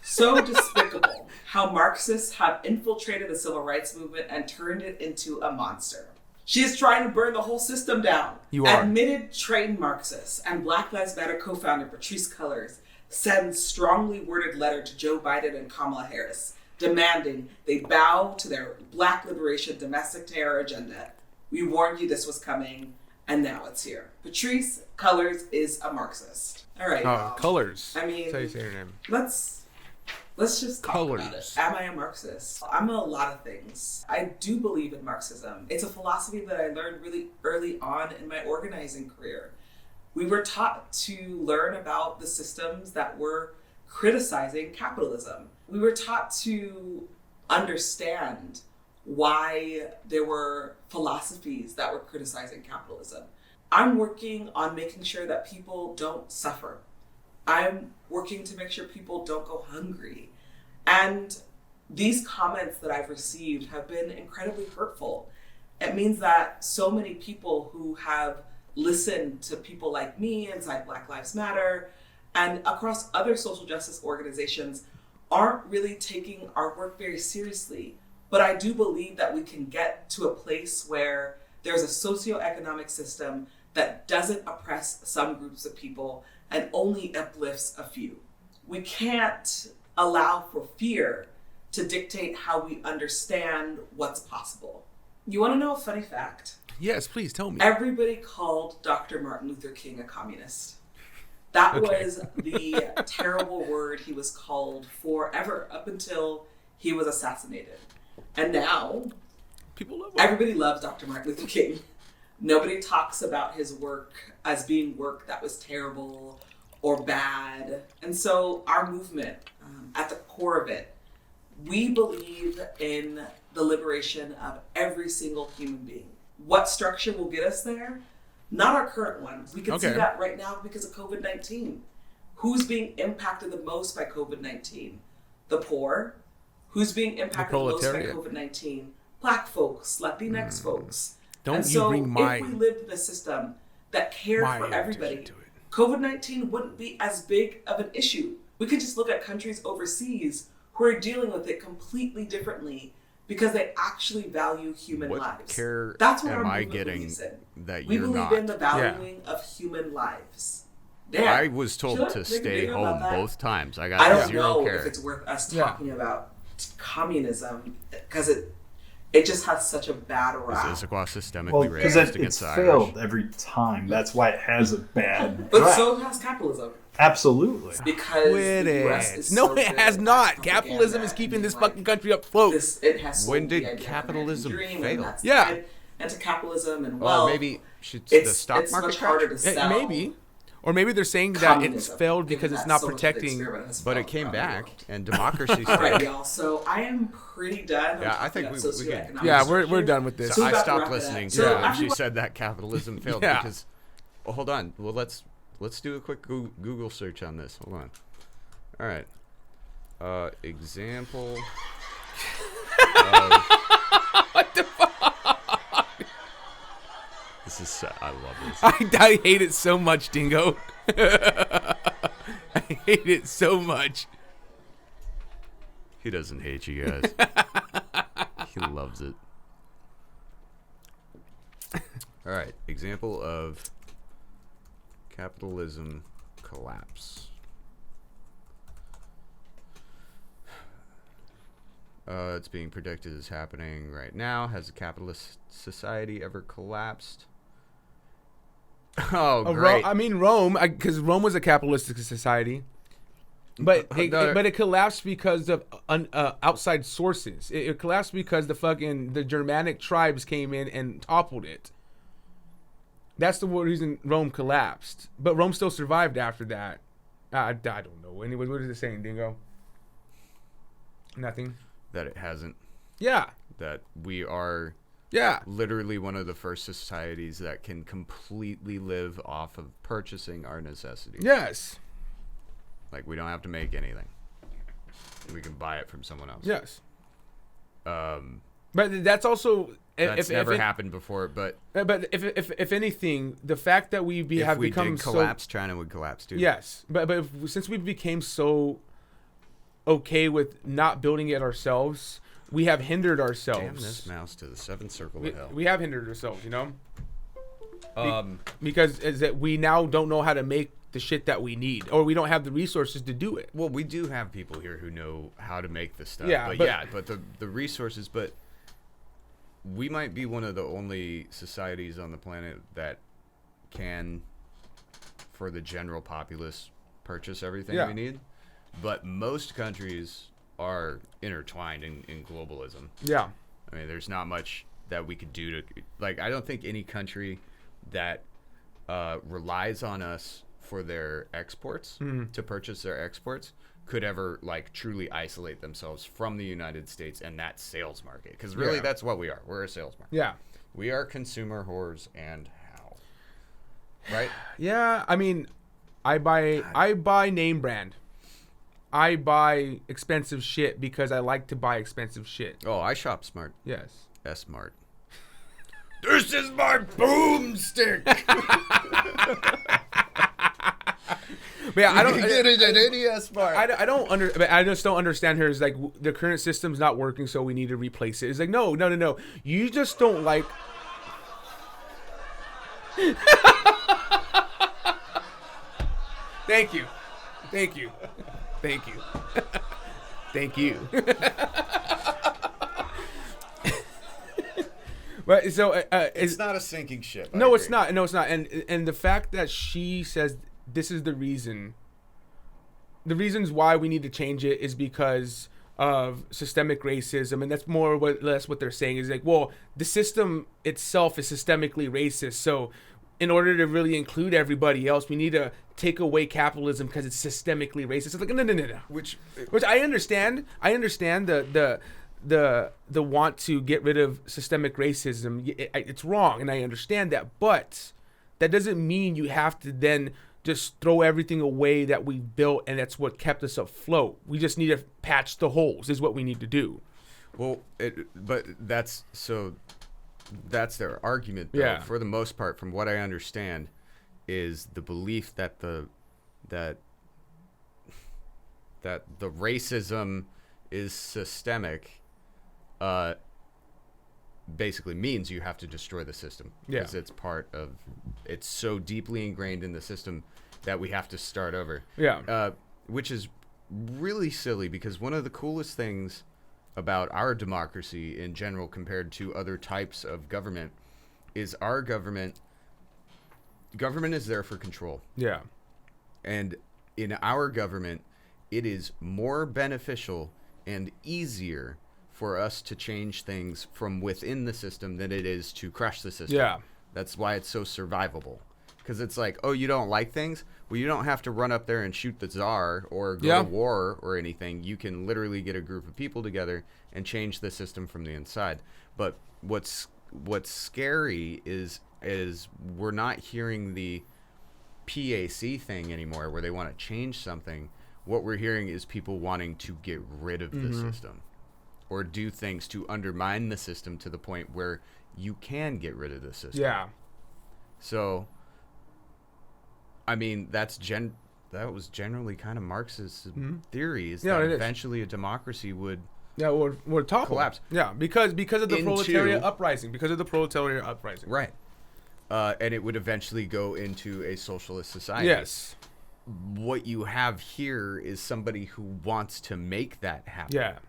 So despicable how Marxists have infiltrated the civil rights movement and turned it into a monster. She is trying to burn the whole system down. You are. Admitted trained Marxists and Black Lives Matter co-founder Patrice Colors sends strongly worded letter to Joe Biden and Kamala Harris, demanding they bow to their Black liberation domestic terror agenda. We warned you this was coming, and now it's here. Patrice Colors is a Marxist. All right. Colors. I mean, That's how you say her name. Let's just talk about it. Colors. Am I a Marxist? I'm a lot of things. I do believe in Marxism. It's a philosophy that I learned really early on in my organizing career. We were taught to learn about the systems that were criticizing capitalism. We were taught to understand why there were philosophies that were criticizing capitalism. I'm working on making sure that people don't suffer. I'm working to make sure people don't go hungry. And these comments that I've received have been incredibly hurtful. It means that so many people who have listened to people like me inside Black Lives Matter and across other social justice organizations aren't really taking our work very seriously. But I do believe that we can get to a place where there's a socioeconomic system that doesn't oppress some groups of people and only uplifts a few. We can't allow for fear to dictate how we understand what's possible. You want to know a funny fact? Yes, please tell me. Everybody called Dr. Martin Luther King a communist. That was the terrible word he was called forever up until he was assassinated. And now, People love him. everybody loves Dr. Martin Luther King. Nobody talks about his work as being work that was terrible or bad. And so our movement, at the core of it, we believe in the liberation of every single human being. What structure will get us there? Not our current one. We can see Okay. that right now because of COVID-19. Who's being impacted the most by COVID-19? The poor. Who's being impacted the most by proletariat. COVID-19? Black folks, Latinx folks. Don't And you so bring my if we lived in a system that cared my for heritage everybody, into it. COVID-19 wouldn't be as big of an issue. We could just look at countries overseas who are dealing with it completely differently because they actually value human What lives. care That's what am our I movement getting believes in. that We you're believe not? in the valuing of human lives. Damn. I was told Should I to make a stay video about home that? both times. I I got don't zero know care. if it's worth us Yeah. talking about communism because it just has such a bad rap. Is Issaquah systemically Well, because racist it's against the Irish? failed every time. That's why it has a bad But rap. so has capitalism. Absolutely. Because Quit the US it. is No, so it good has at not. propaganda Capitalism is keeping and, this like, fucking country afloat. It has When sold did the idea of capitalism American dream, fail? and that's Yeah. tied into capitalism and Well, wealth. maybe should the it's stock market much crash? harder to sell. Maybe. Or maybe they're saying that it's communism, failed because given it's that not so much of the protecting. experiment has But failed it came around the back, world. and democracy All right, stayed. y'all. So I am pretty done. Yeah, I think we could- Yeah, we're done with this. So we I got to stopped wrap it up. listening to So her when she everyone- said that capitalism failed Yeah. because. Well, hold on. Well, let's do a quick Google search on this. Hold on. All right. Example. What the fuck? This is so, I love this. I hate it so much, Dingo. I hate it so much. He doesn't hate you guys. He loves it. All right. Example of capitalism collapse. It's being predicted is happening right now. Has a capitalist society ever collapsed? Oh, great. I mean Rome, because Rome was a capitalistic society, but it collapsed because of outside sources. It collapsed because the Germanic tribes came in and toppled it. That's the reason Rome collapsed. But Rome still survived after that. I don't know. Anyway, what is it saying, Dingo? Nothing. that it hasn't. Yeah. That we are Yeah. literally one of the first societies that can completely live off of purchasing our necessities. Yes. Like, we don't have to make anything. We can buy it from someone else. Yes. But that's also That's never happened before, but if anything, the fact that we have become did collapse, China would collapse too. Yes, but since we became so okay with not building it ourselves, we have hindered ourselves. Damn this mouse to the seventh circle of hell. We have hindered ourselves, you know. Because is that we now don't know how to make the shit that we need, or we don't have the resources to do it. Well, we do have people here who know how to make the stuff. Yeah, but the resources, but we might be one of the only societies on the planet that can, for the general populace, purchase everything we need. But most countries are intertwined in globalism. Yeah. I mean, there's not much that we could do to, like, I don't think any country that relies on us for their exports, to purchase their exports, could ever, like, truly isolate themselves from the United States and that sales market. Because really, that's what we are. We're a sales market. Yeah. We are consumer whores, and how? Right? Yeah, I mean, I buy name brand. I buy expensive shit because I like to buy expensive shit. Oh, I shop smart. Yes. S-Mart. This is my boomstick! But yeah, I don't get it at any S-Mart. I just don't understand her. It's like the current system's not working, so we need to replace it. It's like no. You just don't like. Thank you. Thank you. But so it's not a sinking ship. No, it's not. And the fact that she says this is the reasons why we need to change it is because of systemic racism, and that's more or less what they're saying is like, well, the system itself is systemically racist, so in order to really include everybody else, we need to take away capitalism because it's systemically racist. It's like no. Which I understand. I understand the want to get rid of systemic racism. It's wrong, and I understand that, but that doesn't mean you have to then just throw everything away that we built and that's what kept us afloat. We just need to patch the holes is what we need to do. Well, but that's their argument, though. Yeah. For the most part, from what I understand, is the belief that the racism is systemic basically means you have to destroy the system. Because it's so deeply ingrained in the system that we have to start over. Yeah. Which is really silly because one of the coolest things about our democracy in general compared to other types of government is our government is there for control. Yeah. And in our government, it is more beneficial and easier for us to change things from within the system than it is to crush the system. Yeah. That's why it's so survivable. Because it's like, oh, you don't like things? Well, you don't have to run up there and shoot the czar or go to war or anything. You can literally get a group of people together and change the system from the inside. But what's scary is we're not hearing the PAC thing anymore where they want to change something. What we're hearing is people wanting to get rid of the system or do things to undermine the system to the point where you can get rid of the system. Yeah. So, I mean, that was generally kind of Marx's theory is that eventually a democracy would topple. Collapse. Yeah, because of the proletariat uprising. Right. And it would eventually go into a socialist society. Yes. What you have here is somebody who wants to make that happen. Yeah.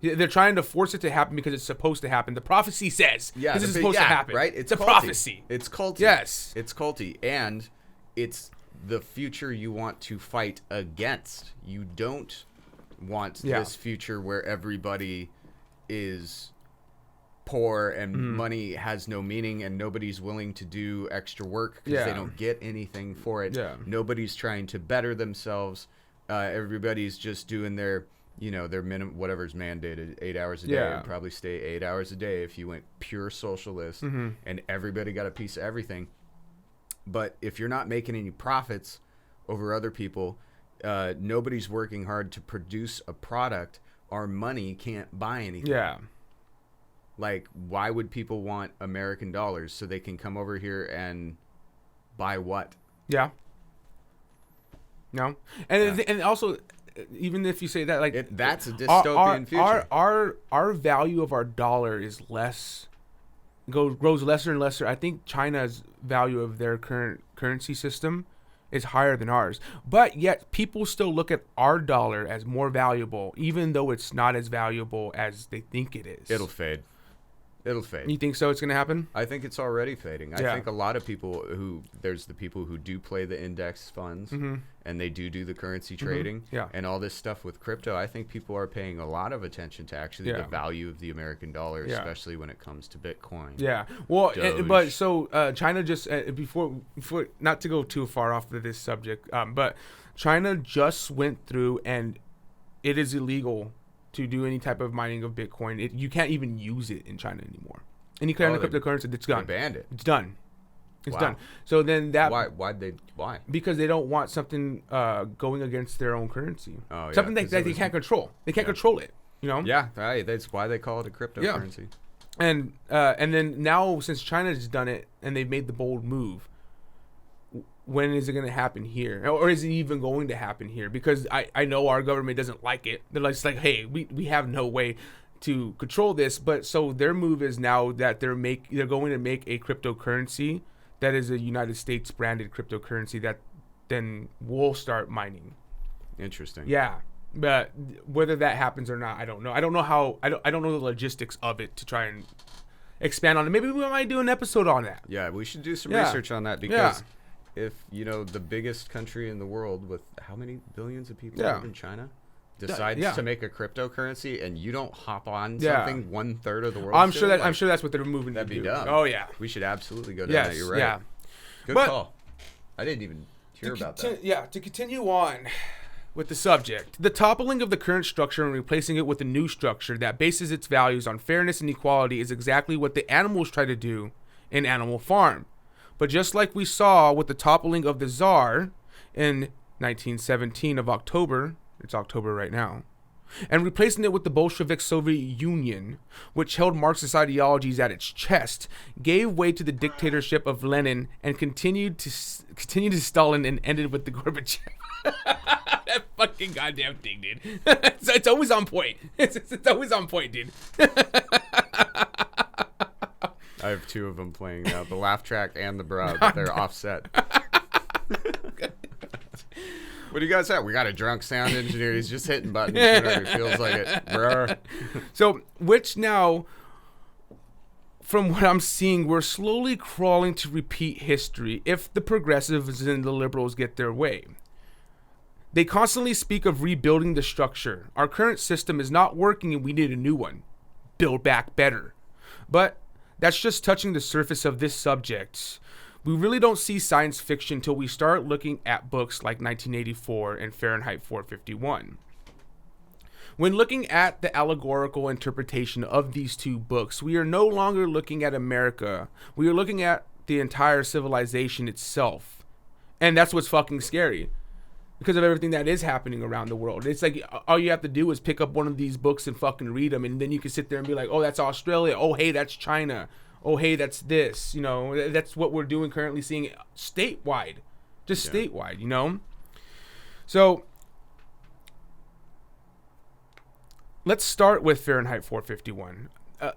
They're trying to force it to happen because it's supposed to happen. The prophecy says this is supposed to happen. Right? It's a prophecy. It's culty. Yes. It's culty. And it's the future you want to fight against. You don't want this future where everybody is poor and money has no meaning and nobody's willing to do extra work because they don't get anything for it. Yeah. Nobody's trying to better themselves. Everybody's just doing their their minimum, whatever's mandated, 8 hours a day, Yeah. would probably stay 8 hours a day if you went pure socialist and everybody got a piece of everything. But if you're not making any profits over other people, nobody's working hard to produce a product. Our money can't buy anything. Yeah. Like, why would people want American dollars so they can come over here and buy what? Yeah. No. And also, even if you say that, like, that's a dystopian future. Our value of our dollar is grows lesser and lesser. I think China's value of their current currency system is higher than ours. But yet people still look at our dollar as more valuable, even though it's not as valuable as they think it is. It'll fade. You think so? It's going to happen? I think it's already fading. I Yeah. think a lot of people there's the people who do play the index funds and they do the currency trading Yeah. and all this stuff with crypto. I think people are paying a lot of attention to actually the value of the American dollar, Yeah. especially when it comes to Bitcoin. Yeah. Well, Doge. but so China just before not to go too far off of this subject, but China just went through and it is illegal to do any type of mining of Bitcoin. You can't even use it in China anymore. Any kind of cryptocurrency, it's gone. They banned it. It's done. It's Wow. done. So then that Why? because they don't want something going against their own currency. Oh, yeah, Something that 'cause it they was- can't control. They can't control it. You know. Yeah, right. That's why they call it a cryptocurrency. And then now since China's done it and they've made the bold move, when is it going to happen here, or is it even going to happen here? Because I know our government doesn't like it. They're just like, hey, we have no way to control this. But so their move is now that they're going to make a cryptocurrency that is a United States branded cryptocurrency that then we'll start mining. Interesting. Yeah. But whether that happens or not, I don't know. I don't know how. I don't know the logistics of it to try and expand on it. Maybe we might do an episode on that. Yeah, we should do some Yeah. research on that because if the biggest country in the world with how many billions of people Yeah. live in China decides Yeah. to make a cryptocurrency and you don't hop on Yeah. something 1/3 of the world. I'm sure that's what they're moving that'd to be do. dumb. Oh yeah. We should absolutely go down Yes. that. You're right. Yeah. Good But- call. I didn't even hear about that. Yeah. To continue on with the subject, the toppling of the current structure and replacing it with a new structure that bases its values on fairness and equality is exactly what the animals try to do in Animal Farm. But just like we saw with the toppling of the Tsar in 1917 of October, it's October right now, and replacing it with the Bolshevik Soviet Union, which held Marxist ideologies at its chest, gave way to the dictatorship of Lenin and continued to Stalin and ended with the Gorbachev. That fucking goddamn thing, dude. It's always on point. It's always on point, dude. I have two of them playing now, the laugh track and the bra, but they're offset. What do you guys have? We got a drunk sound engineer. He's just hitting buttons whenever he feels like it. Brr. So, which now, from what I'm seeing, we're slowly crawling to repeat history if the progressives and the liberals get their way. They constantly speak of rebuilding the structure. Our current system is not working and we need a new one. Build back better. But that's just touching the surface of this subject. We really don't see science fiction until we start looking at books like 1984 and Fahrenheit 451. When looking at the allegorical interpretation of these two books, we are no longer looking at America. We are looking at the entire civilization itself. And that's what's fucking scary. Because of everything that is happening around the world. It's like all you have to do is pick up one of these books and fucking read them. And then you can sit there and be like, oh, that's Australia. Oh, hey, that's China. Oh, hey, that's this. That's what we're doing currently seeing statewide. Just statewide, So let's start with Fahrenheit 451.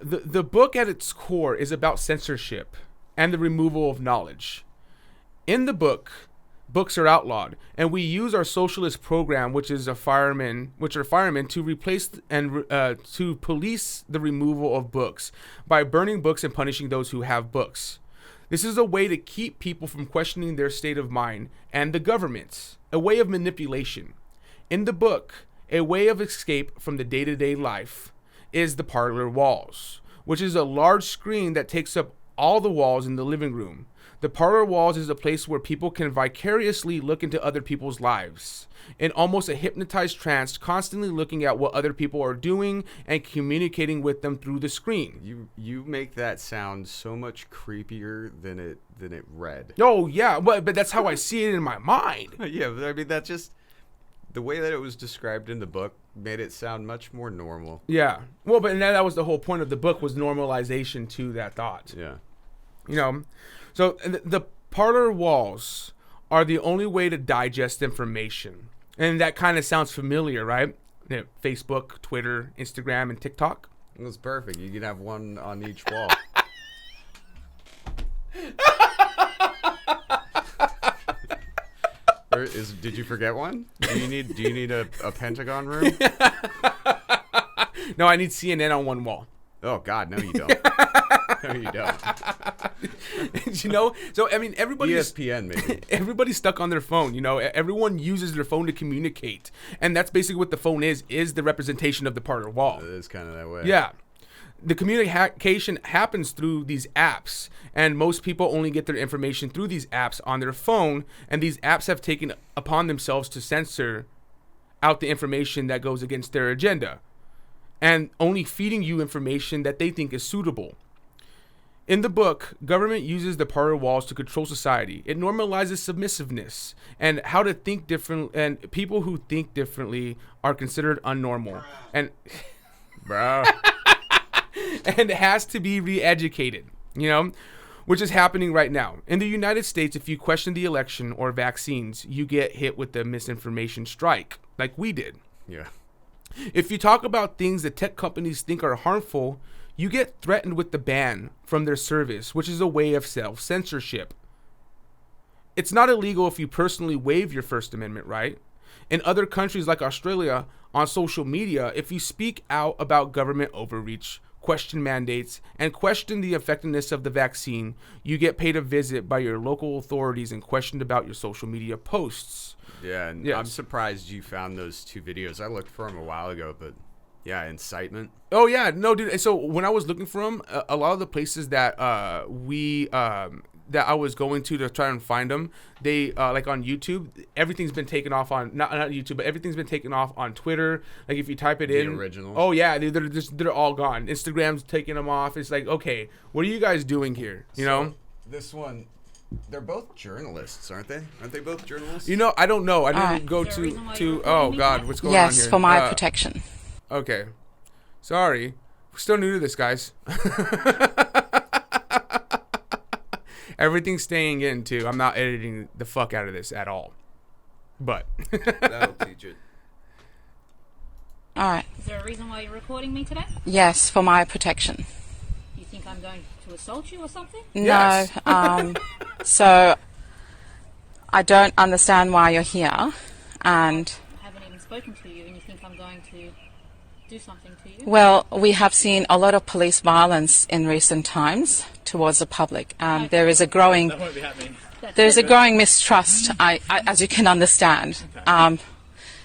The book at its core is about censorship and the removal of knowledge. In the book, books are outlawed, and we use our socialist program, which are firemen, to replace and to police the removal of books by burning books and punishing those who have books. This is a way to keep people from questioning their state of mind and the government, a way of manipulation. In the book, a way of escape from the day-to-day life is the parlor walls, which is a large screen that takes up all the walls in the living room. The parlor walls is a place where people can vicariously look into other people's lives in almost a hypnotized trance, constantly looking at what other people are doing and communicating with them through the screen. You make that sound so much creepier than it read. Oh yeah, but that's how I see it in my mind. Yeah, but I mean that just the way that it was described in the book made it sound much more normal. Yeah. Well, but that was the whole point of the book, was normalization to that thought. Yeah. You know, so the parlor walls are the only way to digest information. And that kind of sounds familiar, right? You know, Facebook, Twitter, Instagram, and TikTok. It was perfect. You could have one on each wall. Did you forget one? Do you need a Pentagon room? No, I need CNN on one wall. Oh God, no you don't. No you don't. You know, so I mean, ESPN maybe. Everybody's stuck on their phone. You know, everyone uses their phone to communicate, and that's basically what the phone is the representation of the parlor wall. It is kind of that way. Yeah. The communication happens through these apps, and most people only get their information through these apps on their phone, and these apps have taken upon themselves to censor out the information that goes against their agenda, and only feeding you information that they think is suitable. In the book, government uses the parlor walls to control society. It normalizes submissiveness and how to think different, and people who think differently are considered unnormal. And bro. And it has to be re-educated, you know, which is happening right now. In the United States, if you question the election or vaccines, you get hit with the misinformation strike, like we did. Yeah. If you talk about things that tech companies think are harmful, you get threatened with the ban from their service, which is a way of self-censorship. It's not illegal if you personally waive your First Amendment right. In other countries like Australia, on social media, if you speak out about government overreach, question mandates, and question the effectiveness of the vaccine, you get paid a visit by your local authorities and questioned about your social media posts. Yeah, and Yes. I'm surprised you found those two videos. I looked for them a while ago, but yeah, incitement. Oh yeah, no, dude. And so when I was looking for them, a lot of the places that that I was going to try and find them, they like on YouTube, everything's been taken off on not YouTube, but everything's been taken off on Twitter. Like if you type it in, originals. Oh yeah, they're all gone. Instagram's taking them off. It's like, okay, what are you guys doing here? You know, this one, they're both journalists, aren't they? Aren't they both journalists? You know, I don't know. I didn't Alright. go Is there a reason why to. you're Oh recording God, me? what's going on here? Yes, for my protection. Okay, sorry, we're still new to this, guys. Everything's staying in too. I'm not editing the fuck out of this at all. But That'll teach it. All right. Is there a reason why you're recording me today? Yes, for my protection. You think I'm going to assault you or something? Yes. No. So I don't understand why you're here, and I haven't even spoken to you, and you think I'm going to do something to you? well, we have seen a lot of police violence in recent times towards the public, and there is a growing there's a growing mistrust. As you can understand.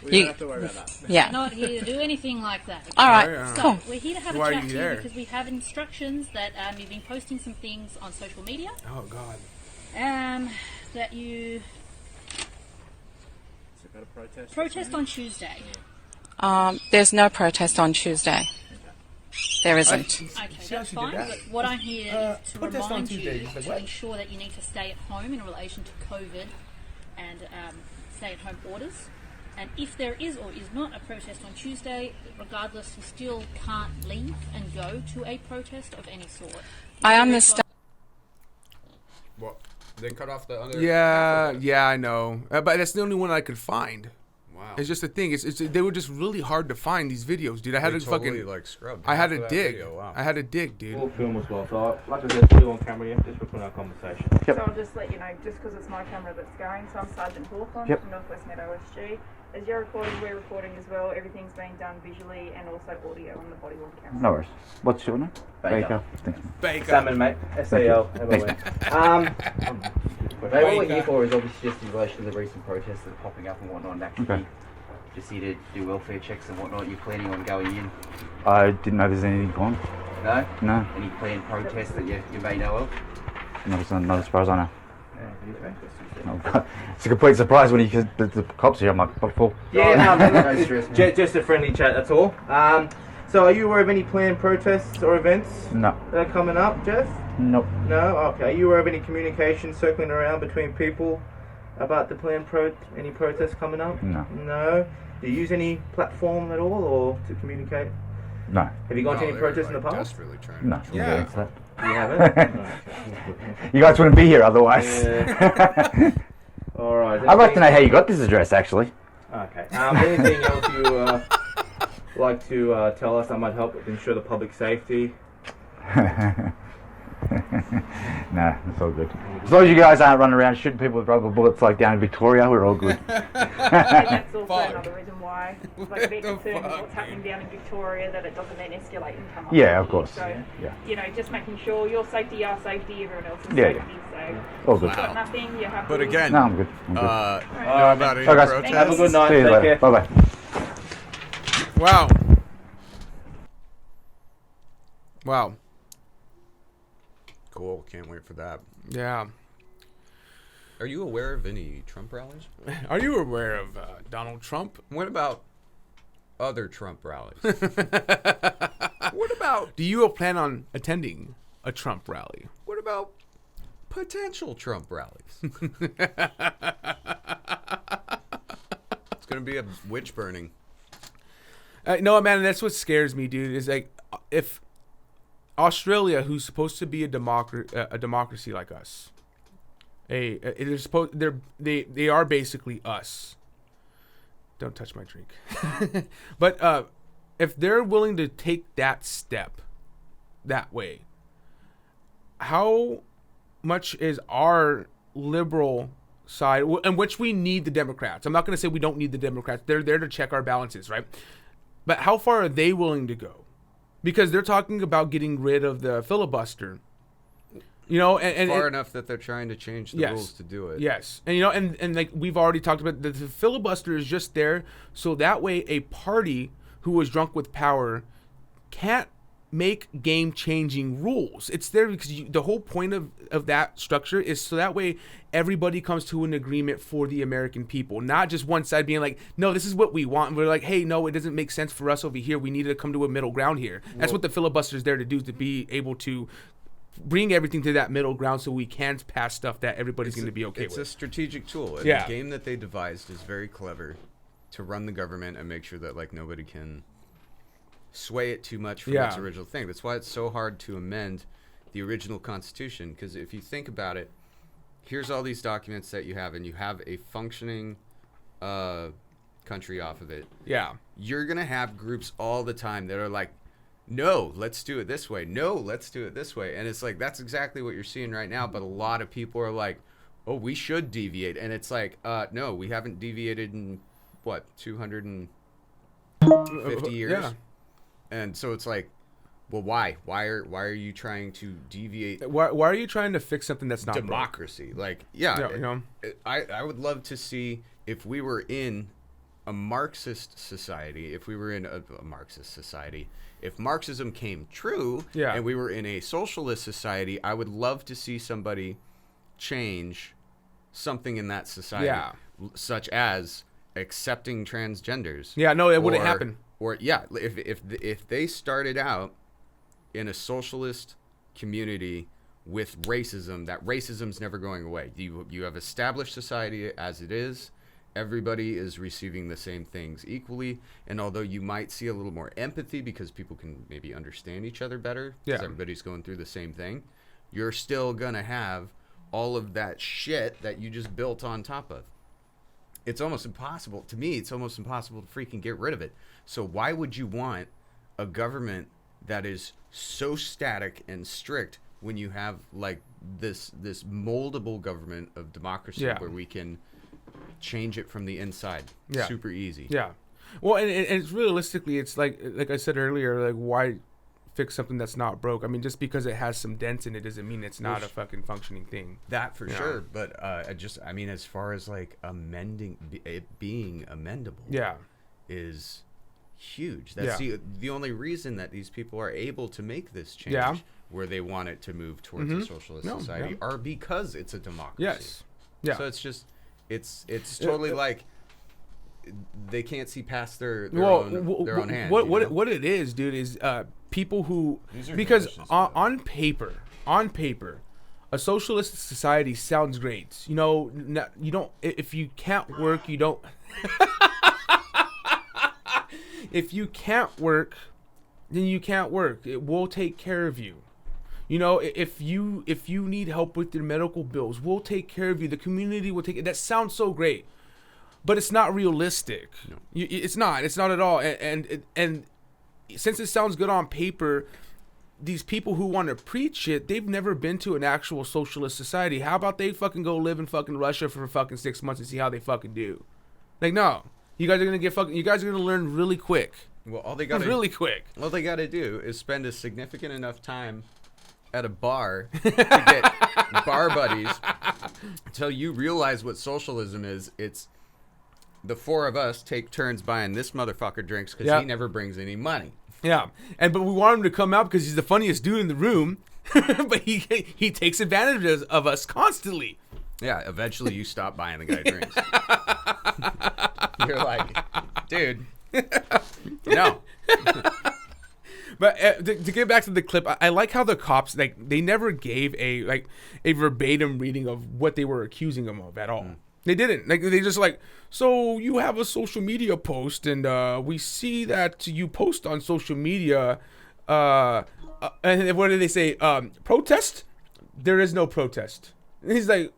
We don't have to worry about that. Yeah. I'm not here to do anything like that. All right. Yeah. Cool. We're here to have Why a are chat you to there? you because we have instructions that you've been posting some things on social media. Oh God. That you So got a protest on Tuesday. There's no protest on Tuesday. There isn't. Okay, See how that's she did fine. that? But what I'm here is to protest on remind Tuesday. you Just like to what? ensure that you need to stay at home in relation to COVID and stay-at-home orders. And if there is or is not a protest on Tuesday, regardless, you still can't leave and go to a protest of any sort. I understand. Well, they cut off the other. Yeah, I know. But that's the only one I could find. Wow. It's just the thing. It's they were just really hard to find these videos, dude. I had They to totally, fucking like scrubbed I had half to of that dig. video. Wow. I had to dig, dude. All film as well, so like I said, it's still on camera, yeah, just recording our conversation. So I'll just let you know, just because it's my camera that's going, so I'm Sergeant Hawthorne Yep. from Northwest Net OSG. As you're recording, we're recording as well. Everything's being done visually and also audio on the body worn camera. No worries. What's your name? Baker. Thanks. Baker. Salmon, mate. S-A-L-M-O-N. Mate, what we're here for is obviously just in relation to the recent protests that are popping up and whatnot, and actually Okay. just here to do welfare checks and whatnot. You're planning on going in? I didn't know there's anything on. No? No. Any planned protests that you may know of? Not as far as I know. Oh, it's a complete surprise when the cops here. I'm like, what for? Yeah, No stress, man. just a friendly chat, that's all. So are you aware of any planned protests or events No. that are coming up, Jeff? Nope. No? Okay. Are you aware of any communication circling around between people about the planned any protests coming up? No. No? Do you use any platform at all or to communicate? No. Have you gone to any protests in the past? No. Yeah. Yeah. You haven't? You guys wouldn't be here otherwise. Yeah. Alright. I'd like to know how you got this address, actually. Okay. Anything else you like to tell us that might help ensure the public safety? Nah, it's all good. As long as you guys aren't running around shooting people with rubber bullets like down in Victoria, we're all good. That's also another reason why, like, a bit concerned with what's happening down in Victoria, that it doesn't then escalate and come up. Yeah, of course. So, Yeah. you know, just making sure your safety, our safety, everyone else's Yeah, safety. So, all good. you've got nothing, you're happy. But again, No, I'm good. I'm good. know about any Bye, guys. protests? Have a good night. See you Take later. care. Bye bye. Wow. Wow. Cool. Can't wait for that. Yeah. Are you aware of any Trump rallies? Are you aware of Donald Trump? What about other Trump rallies? What about? Do you plan on attending a Trump rally? What about potential Trump rallies? It's gonna be a witch burning. No, man, that's what scares me, dude. Is like if Australia, who's supposed to be a democracy like us, they are basically us. Don't touch my drink. But if they're willing to take that step that way, how much is our liberal side, in which we need the Democrats? I'm not going to say we don't need the Democrats. They're there to check our balances, right? But how far are they willing to go? Because they're talking about getting rid of the filibuster. You know, and far enough that they're trying to change the rules to do it. Yes. And you know, and like we've already talked about, the filibuster is just there so that way a party who was drunk with power can't make game-changing rules. It's there because the whole point of that structure is so that way everybody comes to an agreement for the American people, not just one side being like, no, this is what we want. And we're like, hey, no, it doesn't make sense for us over here. We need to come to a middle ground here. That's what the filibuster is there to do, to be able to bring everything to that middle ground so we can pass stuff that everybody's going to be okay with. It's a strategic tool. And Yeah. The game that they devised is very clever to run the government and make sure that like nobody can sway it too much from its original thing. That's why it's so hard to amend the original Constitution, because if you think about it, here's all these documents that you have, and you have a functioning country off of it. Yeah. You're going to have groups all the time that are like, no, let's do it this way. No, let's do it this way. And it's like, that's exactly what you're seeing right now. But a lot of people are like, oh, we should deviate. And it's like, no, we haven't deviated in, what, 250 years? Yeah. And so it's like, well, why? Why are you trying to deviate? Why are you trying to fix something that's not democracy? broke? Like, I would love to see if we were in a Marxist society, if we were in a Marxist society, if Marxism came true, and we were in a socialist society, I would love to see somebody change something in that society, such as accepting transgenders. Yeah, no, it wouldn't happen. Or if they started out in a socialist community with racism, that racism's never going away. You have established society as it is. Everybody is receiving the same things equally, and although you might see a little more empathy because people can maybe understand each other better because everybody's going through the same thing, you're still gonna have all of that shit that you just built on top of. It's almost impossible, to me, it's almost impossible to freaking get rid of it. So why would you want a government that is so static and strict when you have like this moldable government of democracy where we can change it from the inside super easy? Yeah. Well, and it's realistically, it's like I said earlier, like why fix something that's not broke? I mean, just because it has some dents in it doesn't mean it's not a fucking functioning thing. That for sure. But I mean, as far as like amending it being amendable, is huge. That's the only reason that these people are able to make this change, where they want it to move towards a socialist society, are because it's a democracy. Yes. Yeah. So it's just, it's totally like they can't see past their own hands. What it is, dude, is people who, because on paper, a socialist society sounds great. You know, you don't, if you can't work, you don't. If you can't work, then you can't work. It will take care of you. You know, if you need help with your medical bills, we'll take care of you. The community will take it. That sounds so great, but it's not realistic. No. It's not at all. And since it sounds good on paper, these people who want to preach it, they've never been to an actual socialist society. How about they fucking go live in fucking Russia for fucking 6 months and see how they fucking do? Like, no. You guys are gonna you guys are gonna learn really quick. Well, all they gotta All they gotta do is spend a significant enough time at a bar to get bar buddies until you realize what socialism is. It's the four of us take turns buying this motherfucker drinks because he never brings any money. Yeah, but we want him to come out because he's the funniest dude in the room. But he takes advantage of us constantly. Yeah, eventually you stop buying the guy drinks. You're like, dude, no. But to get back to the clip, I like how the cops, like, they never gave a verbatim reading of what they were accusing him of at all. They didn't. Like, they just like, so you have a social media post, and we see that you post on social media. And what did they say? Protest? There is no protest. And he's like,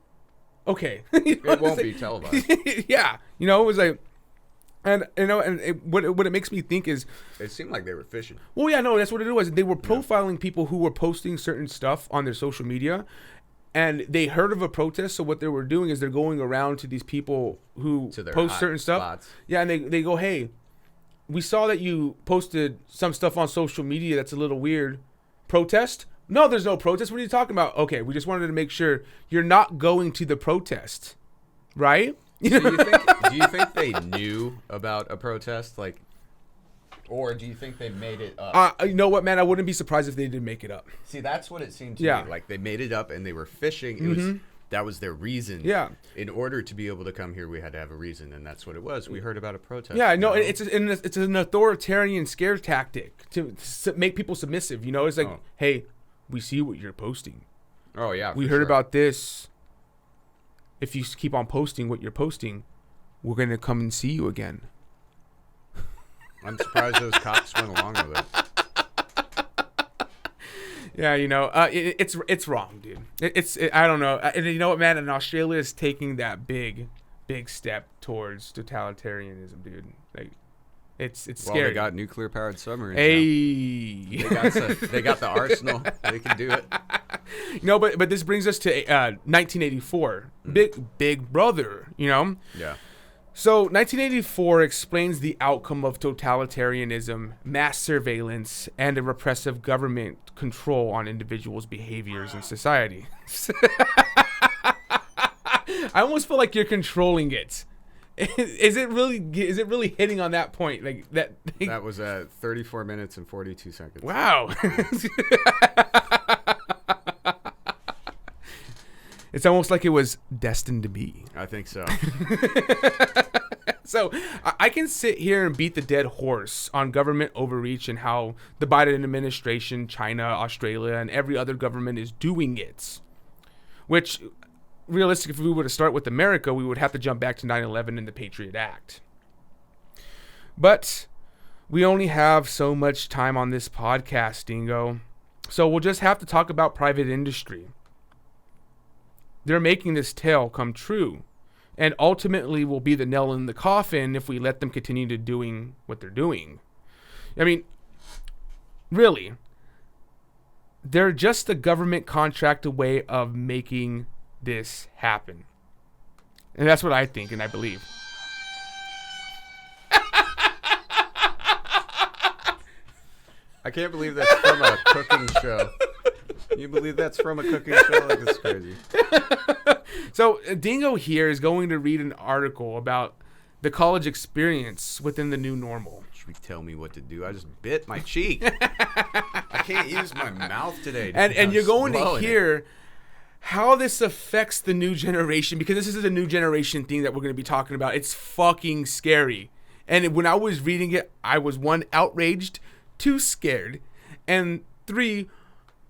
okay. It won't be televised. Yeah. You know, it was like, and you know, and what it makes me think is, it seemed like they were fishing. Well, yeah, no, that's what it was. They were profiling people who were posting certain stuff on their social media, and they heard of a protest. So what they were doing is they're going around to these people who post certain stuff. Spots. Yeah, and they go, hey, we saw that you posted some stuff on social media that's a little weird. Protest? No, there's no protest. What are you talking about? Okay, we just wanted to make sure you're not going to the protest, right? So do you think they knew about a protest, like, or do you think they made it up? You know what, man? I wouldn't be surprised if they did make it up. See, that's what it seemed to me. Like, they made it up and they were fishing. It was that was their reason. Yeah. In order to be able to come here, we had to have a reason, and that's what it was. We heard about a protest. Yeah, no, it's an authoritarian scare tactic to make people submissive. You know, it's like, hey, we see what you're posting. Oh yeah, we heard about this. If you keep on posting what you're posting, we're gonna come and see you again. I'm surprised those cops went along with it. Yeah, you know, it's wrong, dude. I don't know. And you know what, man? And Australia is taking that big step towards totalitarianism, dude. Like, it's scary. Well, they got nuclear powered submarines. Hey, they got the arsenal. They can do it. No, but this brings us to 1984. Big Brother, you know? Yeah. So 1984 explains the outcome of totalitarianism, mass surveillance, and a repressive government control on individuals' behaviors in society. I almost feel like you're controlling it. Is it really hitting on that point? Like that? That was at 34 minutes and 42 seconds. Wow. It's almost like it was destined to be. I think so. So I can sit here and beat the dead horse on government overreach and how the Biden administration, China, Australia, and every other government is doing it. Which, realistically, if we were to start with America, we would have to jump back to 9/11 and the Patriot Act. But we only have so much time on this podcast, Dingo. So we'll just have to talk about private industry. They're making this tale come true, and ultimately will be the nail in the coffin if we let them continue to doing what they're doing. I mean, really, they're just a government contracted way of making this happen. And that's what I think and I believe. I can't believe that's from a cooking show. You believe that's from a cooking show? Like, it's crazy. So Dingo here is going to read an article about the college experience within the new normal. tell me what to do. I just bit my cheek. I can't use my mouth today. And you're going to hear how this affects the new generation, because this is a new generation thing that we're going to be talking about. It's fucking scary. And when I was reading it, I was 1, outraged, 2, scared, and 3,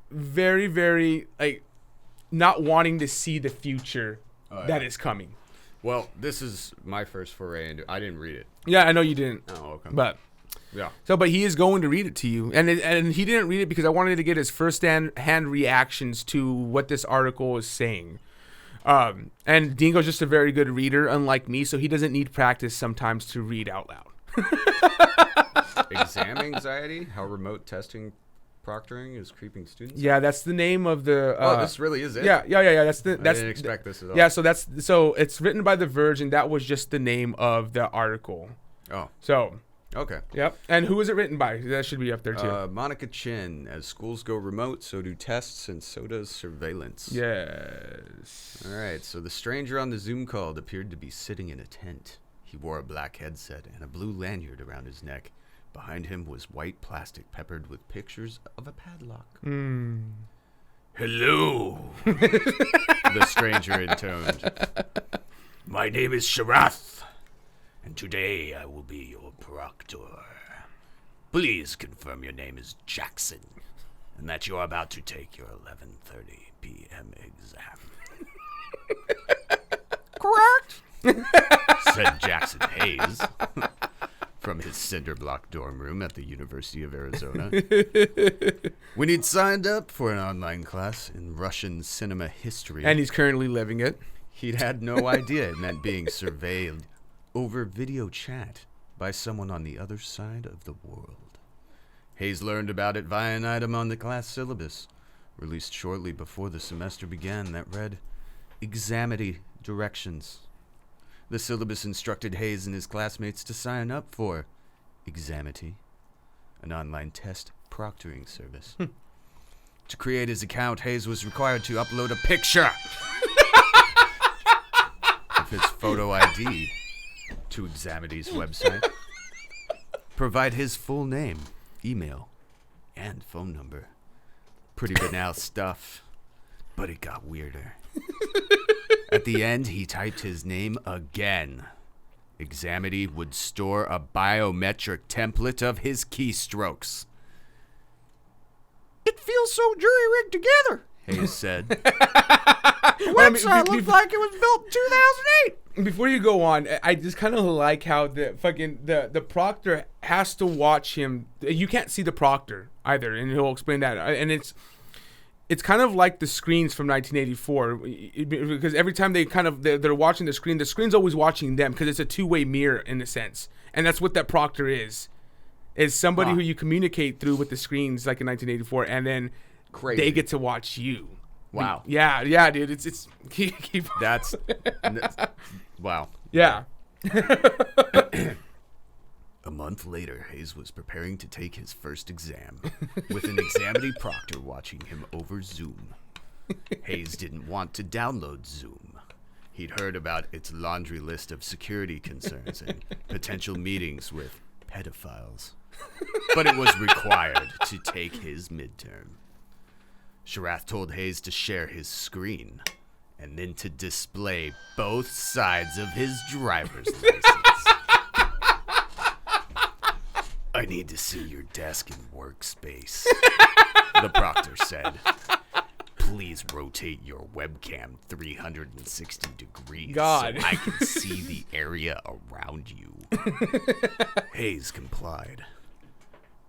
very, very, like, not wanting to see the future that is coming. Well, this is my first foray into. I didn't read it. Yeah, I know you didn't. Oh, okay. But yeah. But he is going to read it to you, and he didn't read it because I wanted to get his first-hand reactions to what this article is saying. And Dingo's just a very good reader, unlike me, so he doesn't need practice sometimes to read out loud. Exam anxiety? How remote testing proctoring is creeping students? Yeah, that's the name of the. This really is it. Yeah. That's I didn't expect this at all. Yeah, so it's written by The Verge, and that was just the name of the article. Oh. So. Okay. Yep. And who is it written by? That should be up there too. Monica Chin. As schools go remote, so do tests, and so does surveillance. Yes. All right. So the stranger on the Zoom call appeared to be sitting in a tent. He wore a black headset and a blue lanyard around his neck. Behind him was white plastic peppered with pictures of a padlock. Hello, The stranger intoned. my name is Sharath, and today I will be your proctor. Please confirm your name is Jackson, and that you're about to take your 11:30 p.m. exam. Correct, said Jackson Hayes from his cinder block dorm room at the University of Arizona. When he'd signed up for an online class in Russian cinema history. And he's currently living it. He'd had no idea it meant being surveilled over video chat by someone on the other side of the world. Hayes learned about it via an item on the class syllabus, released shortly before the semester began, that read, Examity Directions. The syllabus instructed Hayes and his classmates to sign up for Examity, an online test proctoring service. To create his account, Hayes was required to upload a picture of his photo ID to Examity's website, provide his full name, email, and phone number. Pretty banal stuff, but it got weirder. At the end, he typed his name again. Examity would store a biometric template of his keystrokes. It feels so jury-rigged together, Hayes said. The website looked like it was built in 2008. Before you go on, I just kind of like how the proctor has to watch him. You can't see the proctor either, and he'll explain that. And it's kind of like the screens from 1984, because every time they're watching the screen's always watching them, because it's a two-way mirror in a sense, and that's what that proctor is somebody who you communicate through with the screens, like in 1984, and then they get to watch you. Wow. Yeah, dude. It's that's wow. Yeah. A month later, Hayes was preparing to take his first exam, with an examity proctor watching him over Zoom. Hayes didn't want to download Zoom. He'd heard about its laundry list of security concerns and potential meetings with pedophiles. But it was required to take his midterm. Sharath told Hayes to share his screen, and then to display both sides of his driver's license. I need to see your desk and workspace, the proctor said. Please rotate your webcam 360 degrees so I can see the area around you. Hayes complied.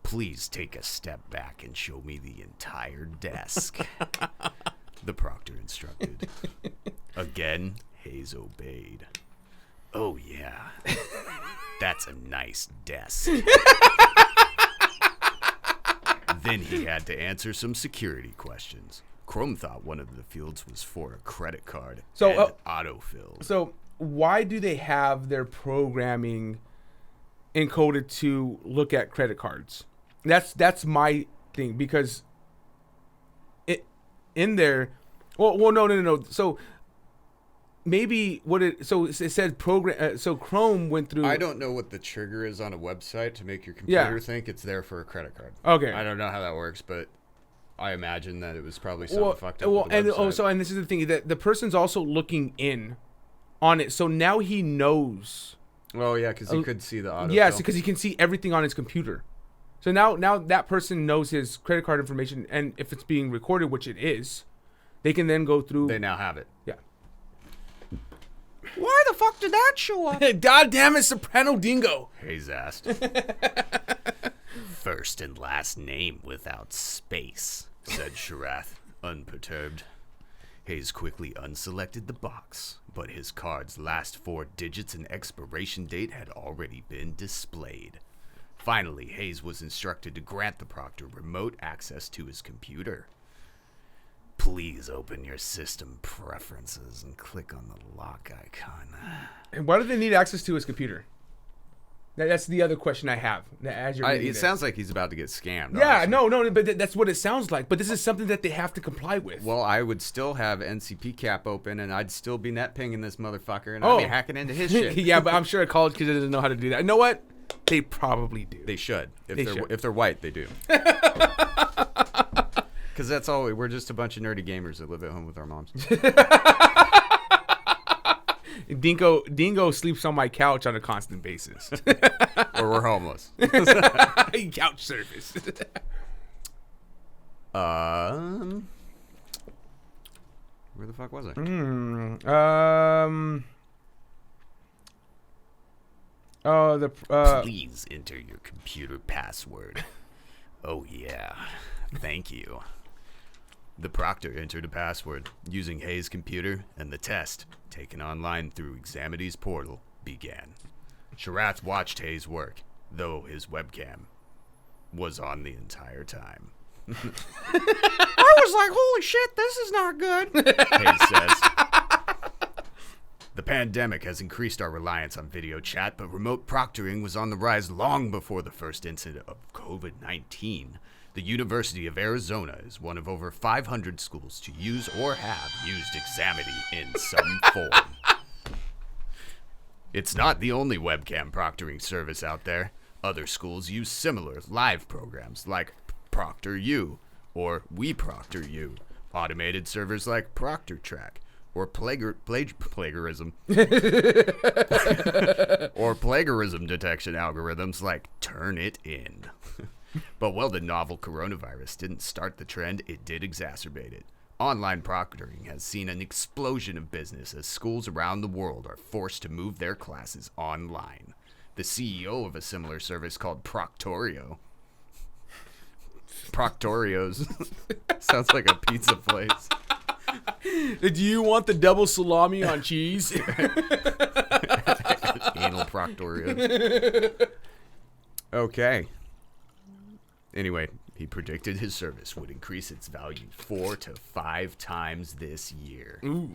Please take a step back and show me the entire desk, the proctor instructed. Again, Hayes obeyed. Oh, yeah. That's a nice desk. Then he had to answer some security questions. Chrome thought one of the fields was for a credit card and autofill. So why do they have their programming encoded to look at credit cards? That's my thing, because it in there. Well, no. So maybe what it said program. So Chrome went through. I don't know what the trigger is on a website to make your computer think it's there for a credit card. Okay. I don't know how that works, but I imagine that it was probably something fucked up. Well, with the and website. and this is the thing that the person's also looking in on it, so now he knows. Oh yeah, because he could see the auto. Yes, because he can see everything on his computer. So now that person knows his credit card information, and if it's being recorded, which it is, they can then go through. They now have it. Yeah. Why the fuck did that show up? God damn it, Soprano Dingo. Hayes asked. First and last name without space, said Sharath, unperturbed. Hayes quickly unselected the box, but his card's last 4 digits and expiration date had already been displayed. Finally, Hayes was instructed to grant the proctor remote access to his computer. Please open your system preferences and click on the lock icon. And why do they need access to his computer? That's the other question I have. As you're It sounds like he's about to get scammed. Yeah, no, but that's what it sounds like. But this is something that they have to comply with. Well, I would still have NCP cap open, and I'd still be net pinging this motherfucker, and I'd be hacking into his shit. Yeah, but I'm sure a college kid doesn't know how to do that. You know what? They probably do. They should. If they're white, they do. Because that's all. We're just a bunch of nerdy gamers that live at home with our moms. Dingo sleeps on my couch on a constant basis. Or we're homeless. Couch service. Where the fuck was I? Please enter your computer password. Oh yeah, thank you. The proctor entered a password using Hayes' computer, and the test, taken online through Examity's portal, began. Sharath watched Hayes work, though his webcam was on the entire time. I was like, holy shit, this is not good. Hayes says, the pandemic has increased our reliance on video chat, but remote proctoring was on the rise long before the first incident of COVID-19. The University of Arizona is one of over 500 schools to use or have used Examity in some form. It's not the only webcam proctoring service out there. Other schools use similar live programs like ProctorU or WeProctorU, automated servers like ProctorTrack, or plagiarism or plagiarism detection algorithms like Turnitin. But while the novel coronavirus didn't start the trend, it did exacerbate it. Online proctoring has seen an explosion of business as schools around the world are forced to move their classes online. The CEO of a similar service called Proctorio. Proctorios. Sounds like a pizza place. Do you want the double salami on cheese? Anal Proctorios. Okay. Anyway, he predicted his service would increase its value 4 to 5 times this year. Ooh.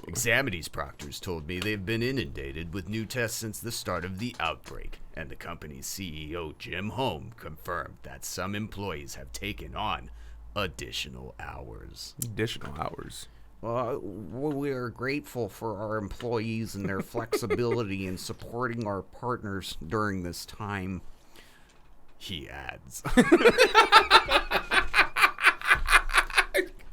Examity's proctors told me they've been inundated with new tests since the start of the outbreak, and the company's CEO, Jim Holm, confirmed that some employees have taken on additional hours. Additional hours? We are grateful for our employees and their flexibility in supporting our partners during this time. He adds.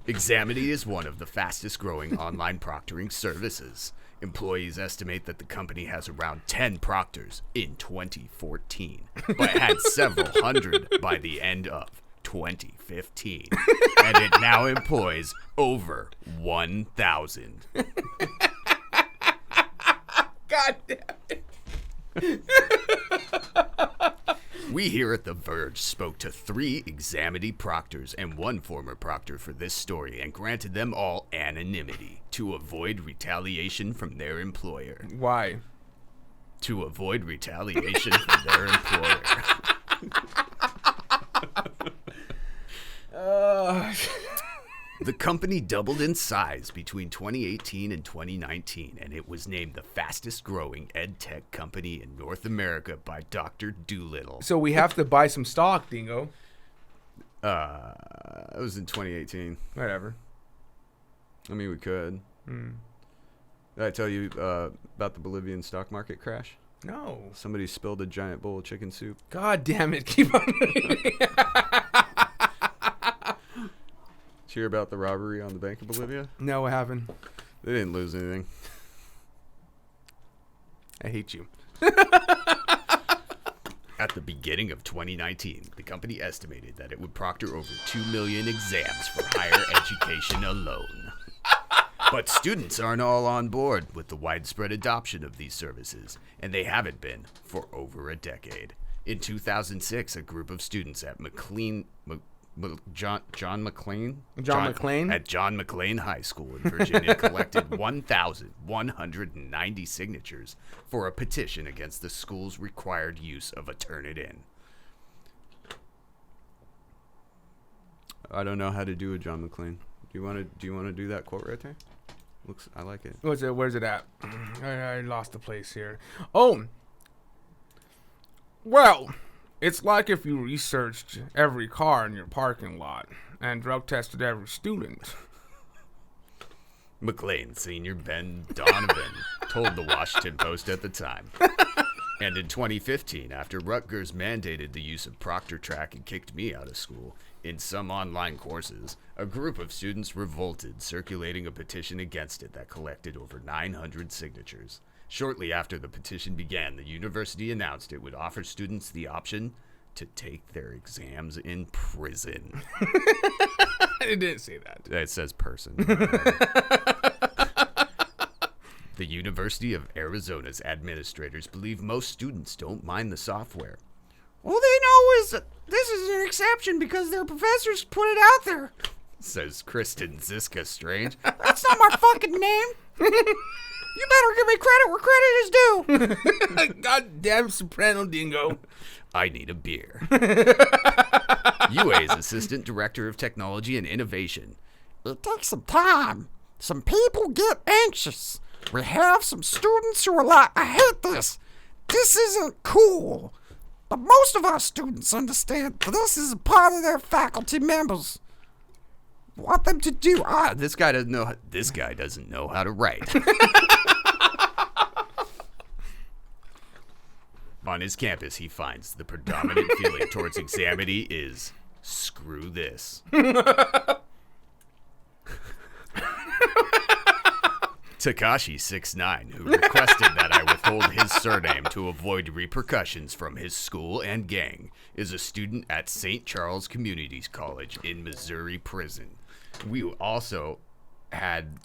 Examity is one of the fastest growing online proctoring services. Employees estimate that the company has around 10 proctors in 2014, but had several hundred by the end of 2015, and it now employs over 1,000. God damn it. We here at The Verge spoke to 3 Examity proctors and 1 former proctor for this story and granted them all anonymity to avoid retaliation from their employer. Why? To avoid retaliation from their employer. The company doubled in size between 2018 and 2019, and it was named the fastest growing ed tech company in North America by Dr. Doolittle. So we have to buy some stock, Dingo. It was in 2018. Whatever. I mean, we could. Did I tell you about the Bolivian stock market crash? No. Somebody spilled a giant bowl of chicken soup. God damn it. Keep on reading. Did you hear about the robbery on the Bank of Bolivia? No, I haven't. They didn't lose anything. I hate you. At the beginning of 2019, the company estimated that it would proctor over 2 million exams for higher education alone. But students aren't all on board with the widespread adoption of these services, and they haven't been for over a decade. In 2006, a group of students at John McLean High School in Virginia collected 1,190 signatures for a petition against the school's required use of a Turnitin. I don't know how to do a John McClane. Do you want to do that quote right there? I like it. Where's it at? I lost the place here. Oh. Well, it's like if you researched every car in your parking lot and drug tested every student. McLean Sr. Ben Donovan told the Washington Post at the time. And in 2015, after Rutgers mandated the use of Proctor Track and kicked me out of school, in some online courses, a group of students revolted, circulating a petition against it that collected over 900 signatures. Shortly after the petition began, the university announced it would offer students the option to take their exams in prison. It didn't say that. It says person. The University of Arizona's administrators believe most students don't mind the software. All they know is that this is an exception because their professors put it out there, says Kristen Ziska Strange. That's not my fucking name. You better give me credit where credit is due. Goddamn soprano dingo. I need a beer. UA's Assistant Director of Technology and Innovation. It takes some time. Some people get anxious. We have some students who are like, I hate this. This isn't cool. But most of our students understand this is a part of their faculty members. Want them to do. This guy doesn't know. This guy doesn't know how to write. On his campus, he finds the predominant feeling towards examity is screw this. Takashi69, who requested that I withhold his surname to avoid repercussions from his school and gang, is a student at St. Charles Community College in Missouri prison. We also had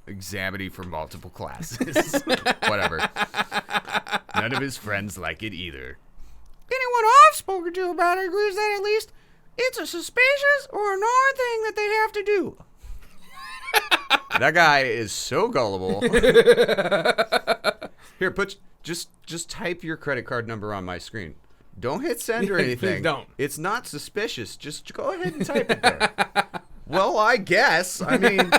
examity for multiple classes. Whatever. None of his friends like it either. Anyone I've spoken to about it agrees that at least it's a suspicious or annoying thing that they have to do. That guy is so gullible. Here, just type your credit card number on my screen. Don't hit send or anything. Please don't. It's not suspicious. Just go ahead and type it there. Well, I guess. I mean,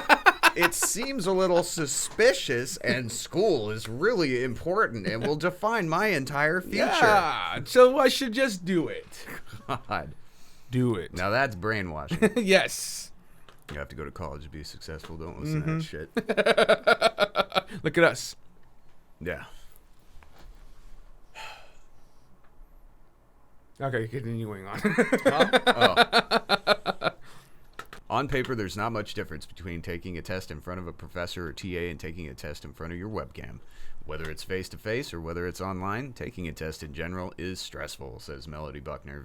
it seems a little suspicious, and school is really important and will define my entire future. Yeah, so I should just do it. God. Do it. Now that's brainwashing. Yes. You have to go to college to be successful. Don't listen to that shit. Look at us. Yeah. Okay, continuing on. On paper, there's not much difference between taking a test in front of a professor or TA and taking a test in front of your webcam. Whether it's face-to-face or whether it's online, taking a test in general is stressful, says Melody Buckner,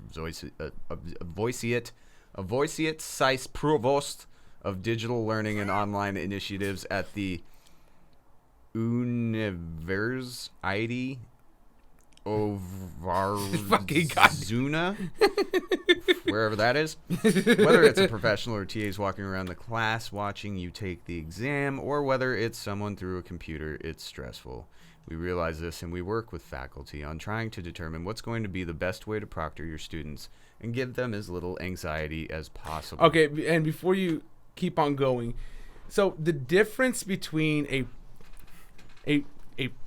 Avoisiet Sice Provost of Digital Learning and Online Initiatives at the University of Arizona, wherever that is. Whether it's a professional or TAs walking around the class watching you take the exam, or whether it's someone through a computer, it's stressful. We realize this, and we work with faculty on trying to determine what's going to be the best way to proctor your students and give them as little anxiety as possible. Okay, and before you keep on going, so the difference between a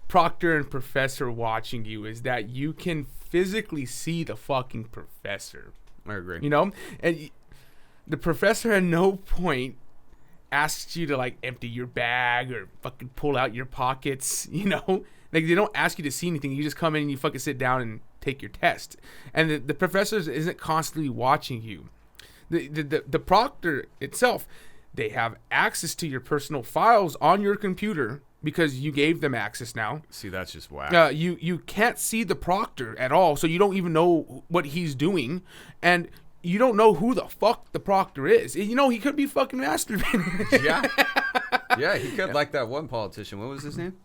proctor and professor watching you is that you can physically see the fucking professor. I agree. You know? And the professor at no point asks you to like empty your bag or fucking pull out your pockets, you know? Like they don't ask you to see anything. You just come in and you fucking sit down and take your test. And the professor isn't constantly watching you. The proctor itself, they have access to your personal files on your computer because you gave them access now. See, that's just whack. You can't see the proctor at all, so you don't even know what he's doing, and you don't know who the fuck the proctor is. You know, he could be fucking masturbating. Yeah, he could, like that one politician. What was his name?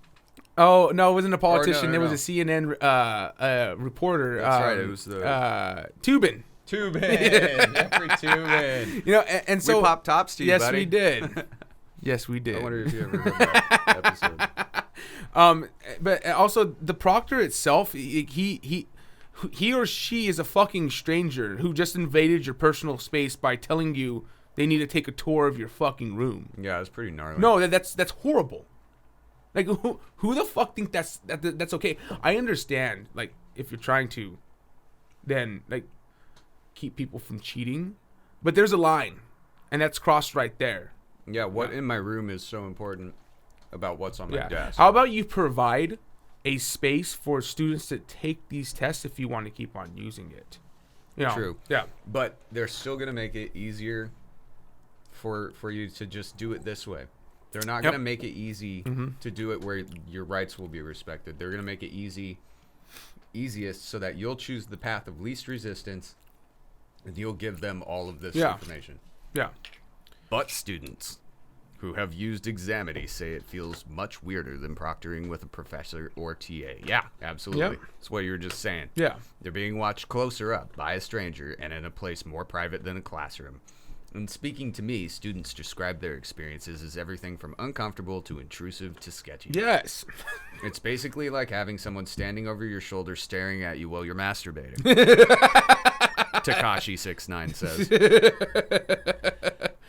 Oh, no, it wasn't a politician. No. It was a CNN reporter. That's right. It was the... Tubin. Jeffrey Tubin. You know, and so... We popped tops to you, yes, buddy. We did. Yes, we did. I wonder if you ever heard that episode. But also, the proctor itself, he or she is a fucking stranger who just invaded your personal space by telling you they need to take a tour of your fucking room. Yeah, it's pretty gnarly. No, that's horrible. Like, who the fuck think that's okay? I understand, like, if you're trying to then, like, keep people from cheating. But there's a line, and that's crossed right there. Yeah, what in my room is so important about what's on my desk. How about you provide a space for students to take these tests if you want to keep on using it? You know, True. Yeah. But they're still going to make it easier for you to just do it this way. They're not going to make it easy to do it where your rights will be respected. They're going to make it easiest so that you'll choose the path of least resistance and you'll give them all of this information. Yeah. But students who have used Examity say it feels much weirder than proctoring with a professor or TA. Yeah, absolutely. Yep. That's what you were just saying. Yeah. They're being watched closer up by a stranger and in a place more private than a classroom. And speaking to me, students describe their experiences as everything from uncomfortable to intrusive to sketchy. Yes. It's basically like having someone standing over your shoulder staring at you while you're masturbating. Takashi69 says.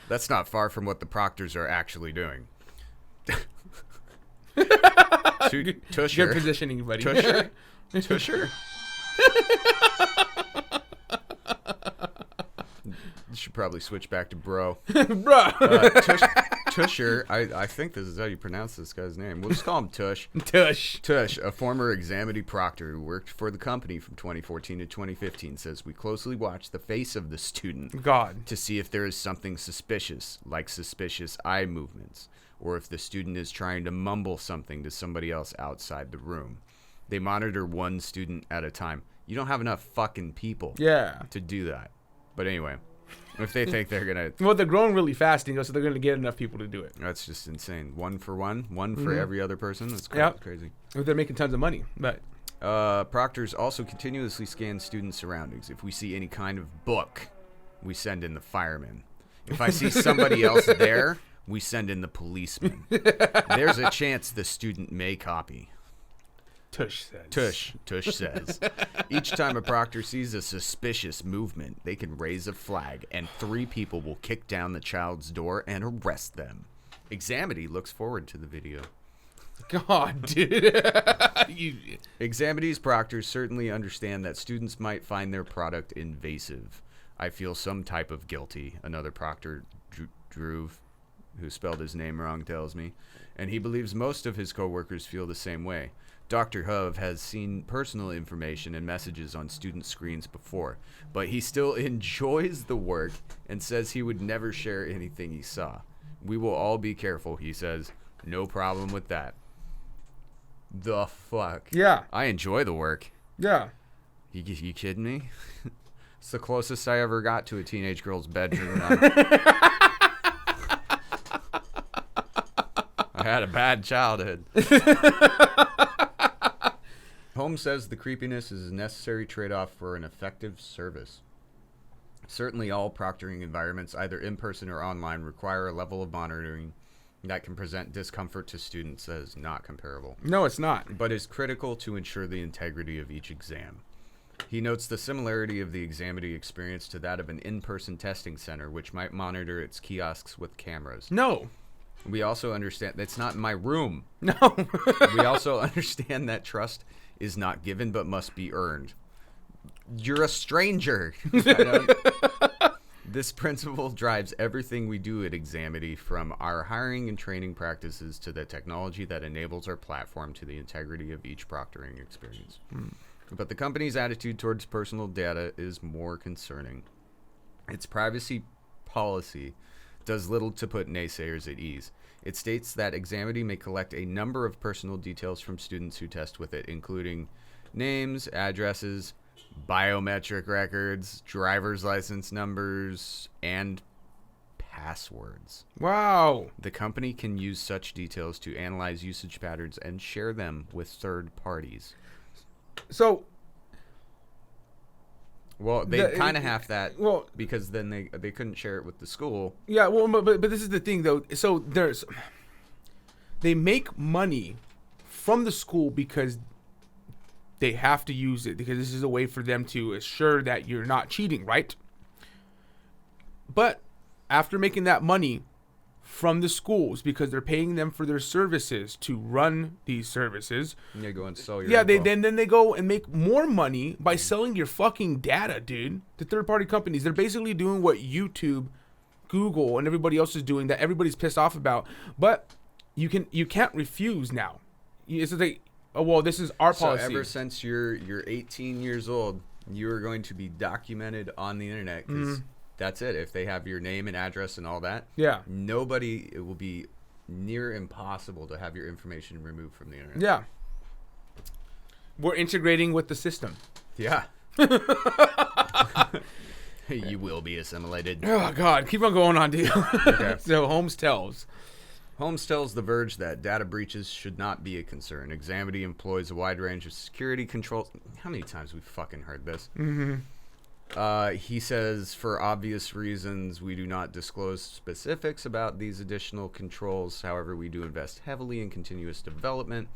That's not far from what the proctors are actually doing. Tusher. Good positioning, buddy. Tusher. Tusher. Should probably switch back to bro. Tusher, I think this is how you pronounce this guy's name. We'll just call him Tush. Tush, a former Examity proctor who worked for the company from 2014 to 2015, says we closely watch the face of the student to see if there is something suspicious, like suspicious eye movements, or if the student is trying to mumble something to somebody else outside the room. They monitor one student at a time. You don't have enough fucking people to do that. But anyway, if they think they're going to... Well, they're growing really fast, so they're going to get enough people to do it. That's just insane. One for every other person. That's crazy. They're making tons of money. But proctors also continuously scan student surroundings. If we see any kind of book, we send in the firemen. If I see somebody else there, we send in the policeman. There's a chance the student may copy. Tush says. Tush says. Each time a proctor sees a suspicious movement, they can raise a flag, and 3 people will kick down the child's door and arrest them. Examity looks forward to the video. God, dude. Examity's proctors certainly understand that students might find their product invasive. I feel some type of guilty, another proctor, Drew, who spelled his name wrong, tells me, and he believes most of his coworkers feel the same way. Dr. Hove has seen personal information and messages on student screens before, but he still enjoys the work and says he would never share anything he saw. We will all be careful, he says. No problem with that. The fuck? Yeah. I enjoy the work. Yeah. You kidding me? It's the closest I ever got to a teenage girl's bedroom. I had a bad childhood. Holmes says the creepiness is a necessary trade-off for an effective service. Certainly all proctoring environments, either in person or online, require a level of monitoring that can present discomfort to students that is not comparable. No, it's not. But is critical to ensure the integrity of each exam. He notes the similarity of the Examity experience to that of an in-person testing center, which might monitor its kiosks with cameras. No. We also understand that's not in my room. No. We also understand that trust is not given but must be earned. You're a stranger. This This principle drives everything we do at Examity, from our hiring and training practices to the technology that enables our platform to the integrity of each proctoring experience. But the company's attitude towards personal data is more concerning. Its privacy policy does little to put naysayers at ease. It states that Examity may collect a number of personal details from students who test with it, including names, addresses, biometric records, driver's license numbers, and passwords. Wow. The company can use such details to analyze usage patterns and share them with third parties. So, well, they kind of have that, because then they couldn't share it with the school. Yeah, well, but this is the thing, though. So they make money from the school because they have to use it, because this is a way for them to assure that you're not cheating, right? But after making that money from the schools, because they're paying them for their services to run these services, they go and sell your then they go and make more money by selling your fucking data, dude, to third-party companies. They're basically doing what YouTube, Google, and everybody else is doing that everybody's pissed off about. But you can't refuse now. It's like, oh, well, this is our policy. So ever since you're 18 years old, you are going to be documented on the internet, because that's it. If they have your name and address and all that, it will be near impossible to have your information removed from the internet. Yeah. We're integrating with the system. Yeah. You will be assimilated. Oh, God. Keep on going on, dude. Okay. So Holmes tells The Verge that data breaches should not be a concern. Examity employs a wide range of security controls. How many times we've fucking heard this? He says, for obvious reasons, we do not disclose specifics about these additional controls. However, we do invest heavily in continuous development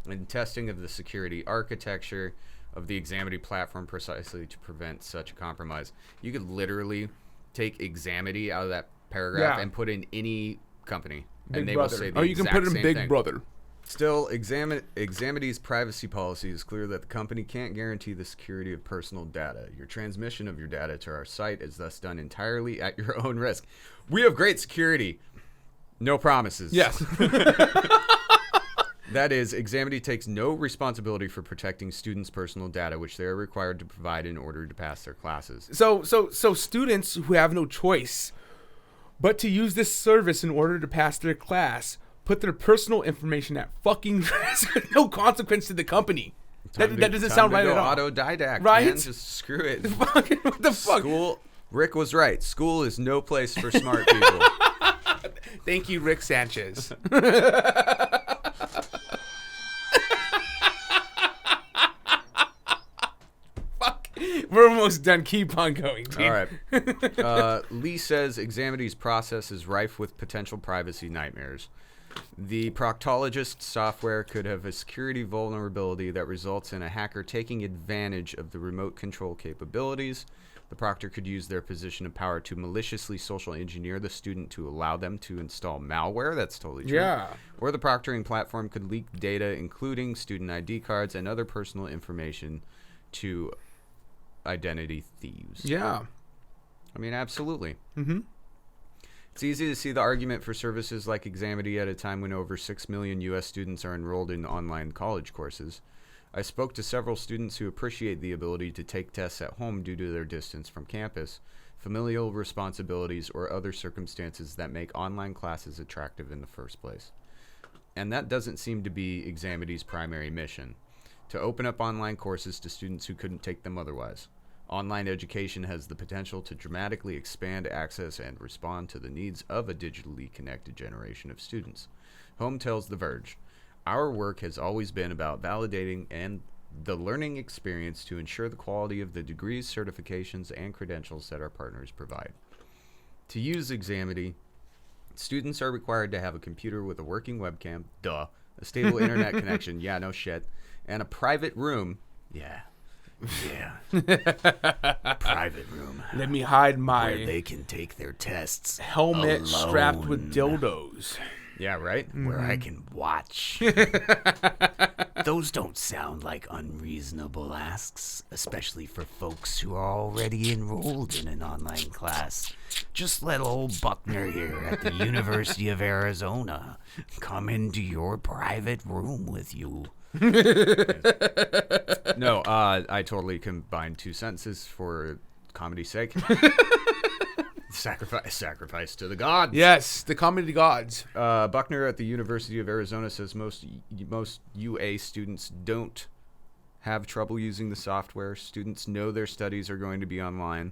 and testing of the security architecture of the Examity platform precisely to prevent such a compromise. You could literally take Examity out of that paragraph and put in any company, and they will say the exact same thing. You can put it in Big Brother. Still, Examity's privacy policy is clear that the company can't guarantee the security of personal data. Your transmission of your data to our site is thus done entirely at your own risk. We have great security. No promises. Yes. That is, Examity takes no responsibility for protecting students' personal data, which they are required to provide in order to pass their classes. So students who have no choice but to use this service in order to pass their class put their personal information at fucking risk with no consequence to the company. That doesn't sound right at all. Autodidact, right? Man. Just screw it. What the fuck? School. Rick was right. School is no place for smart people. Thank you, Rick Sanchez. Fuck. We're almost done. Keep on going, dude. All right. Lee says Examity's process is rife with potential privacy nightmares. The proctologist software could have a security vulnerability that results in a hacker taking advantage of the remote control capabilities. The proctor could use their position of power to maliciously social engineer the student to allow them to install malware. That's totally true. Yeah. Or the proctoring platform could leak data, including student ID cards and other personal information, to identity thieves. Yeah. I mean, absolutely. Mm-hmm. It's easy to see the argument for services like Examity at a time when over 6 million U.S. students are enrolled in online college courses. I spoke to several students who appreciate the ability to take tests at home due to their distance from campus, familial responsibilities, or other circumstances that make online classes attractive in the first place. And that doesn't seem to be Examity's primary mission, to open up online courses to students who couldn't take them otherwise. Online education has the potential to dramatically expand access and respond to the needs of a digitally connected generation of students. Home tells The Verge, our work has always been about validating and the learning experience to ensure the quality of the degrees, certifications, and credentials that our partners provide. To use Examity, students are required to have a computer with a working webcam, a stable internet connection, no shit, and a private room, private room. Let me hide my where they can take their tests helmet alone. strapped with dildos. Yeah, right? Where I can watch. Those don't sound like unreasonable asks, especially for folks who are already enrolled in an online class. Just let old Buckner here at the University of Arizona come into your private room with you. No, I totally combined two sentences for comedy's sake. Sacrifice to the gods. Yes, the comedy gods. Buckner at the University of Arizona says most UA students don't have trouble using the software. Students know their studies are going to be online.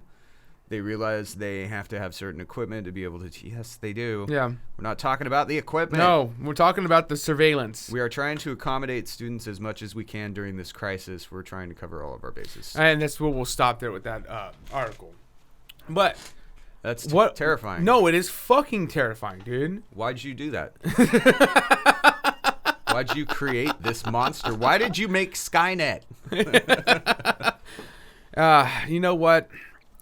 They realize they have to have certain equipment to be able to. Yes, they do. Yeah. We're not talking about the equipment. No, we're talking about the surveillance. We are trying to accommodate students as much as we can during this crisis. We're trying to cover all of our bases. And that's where we'll stop there with that article. But that's terrifying. No, it is fucking terrifying, dude. Why'd you do that? Why'd you create this monster? Why did you make Skynet? You know what?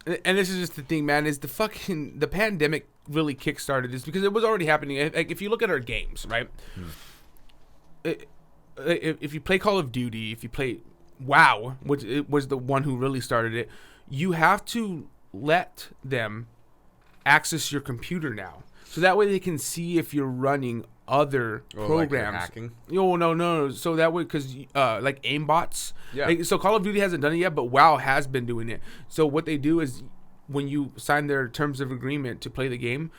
And this is just the thing, man, is the pandemic really kickstarted this because it was already happening. Like, if you look at our games, right? If you play Call of Duty, if you play WoW, which it was the one who really started it, you have to let them access your computer now. So that way they can see if you're running other programs. Like hacking? No. So that way, because like aimbots. Yeah. Like, so Call of Duty hasn't done it yet, but WoW has been doing it. So what they do is when you sign their terms of agreement to play the game,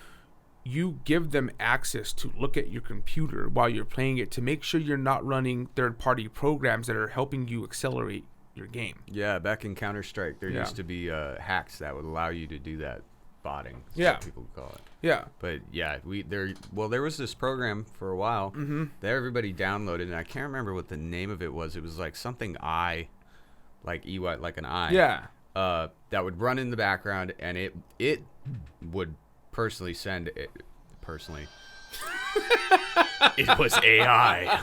you give them access to look at your computer while you're playing it to make sure you're not running third-party programs that are helping you accelerate your game. Yeah, back in Counter-Strike, there used to be hacks that would allow you to do that. Botting, yeah, people would call it. Yeah, but yeah, there was this program for a while that everybody downloaded, and I can't remember what the name of it was. It was like something like EY, like an eye. Yeah. That would run in the background, and it would personally send it personally. It was AI.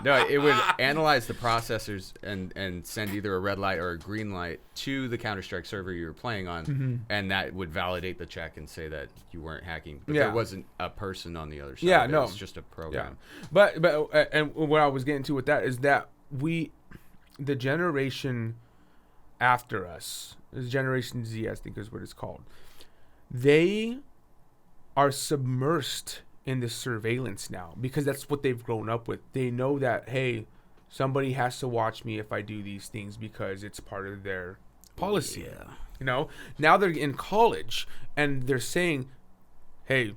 No, it would analyze the processors and send either a red light or a green light to the Counter-Strike server you were playing on, and that would validate the check and say that you weren't hacking. But there wasn't a person on the other side. Yeah, it no. was just a program. Yeah. But and what I was getting to with that is that the generation after us, is Generation Z, I think is what it's called, they are submersed in this surveillance now because that's what they've grown up with. They know that, hey, somebody has to watch me if I do these things because it's part of their policy. Yeah. You know, now they're in college and they're saying, hey,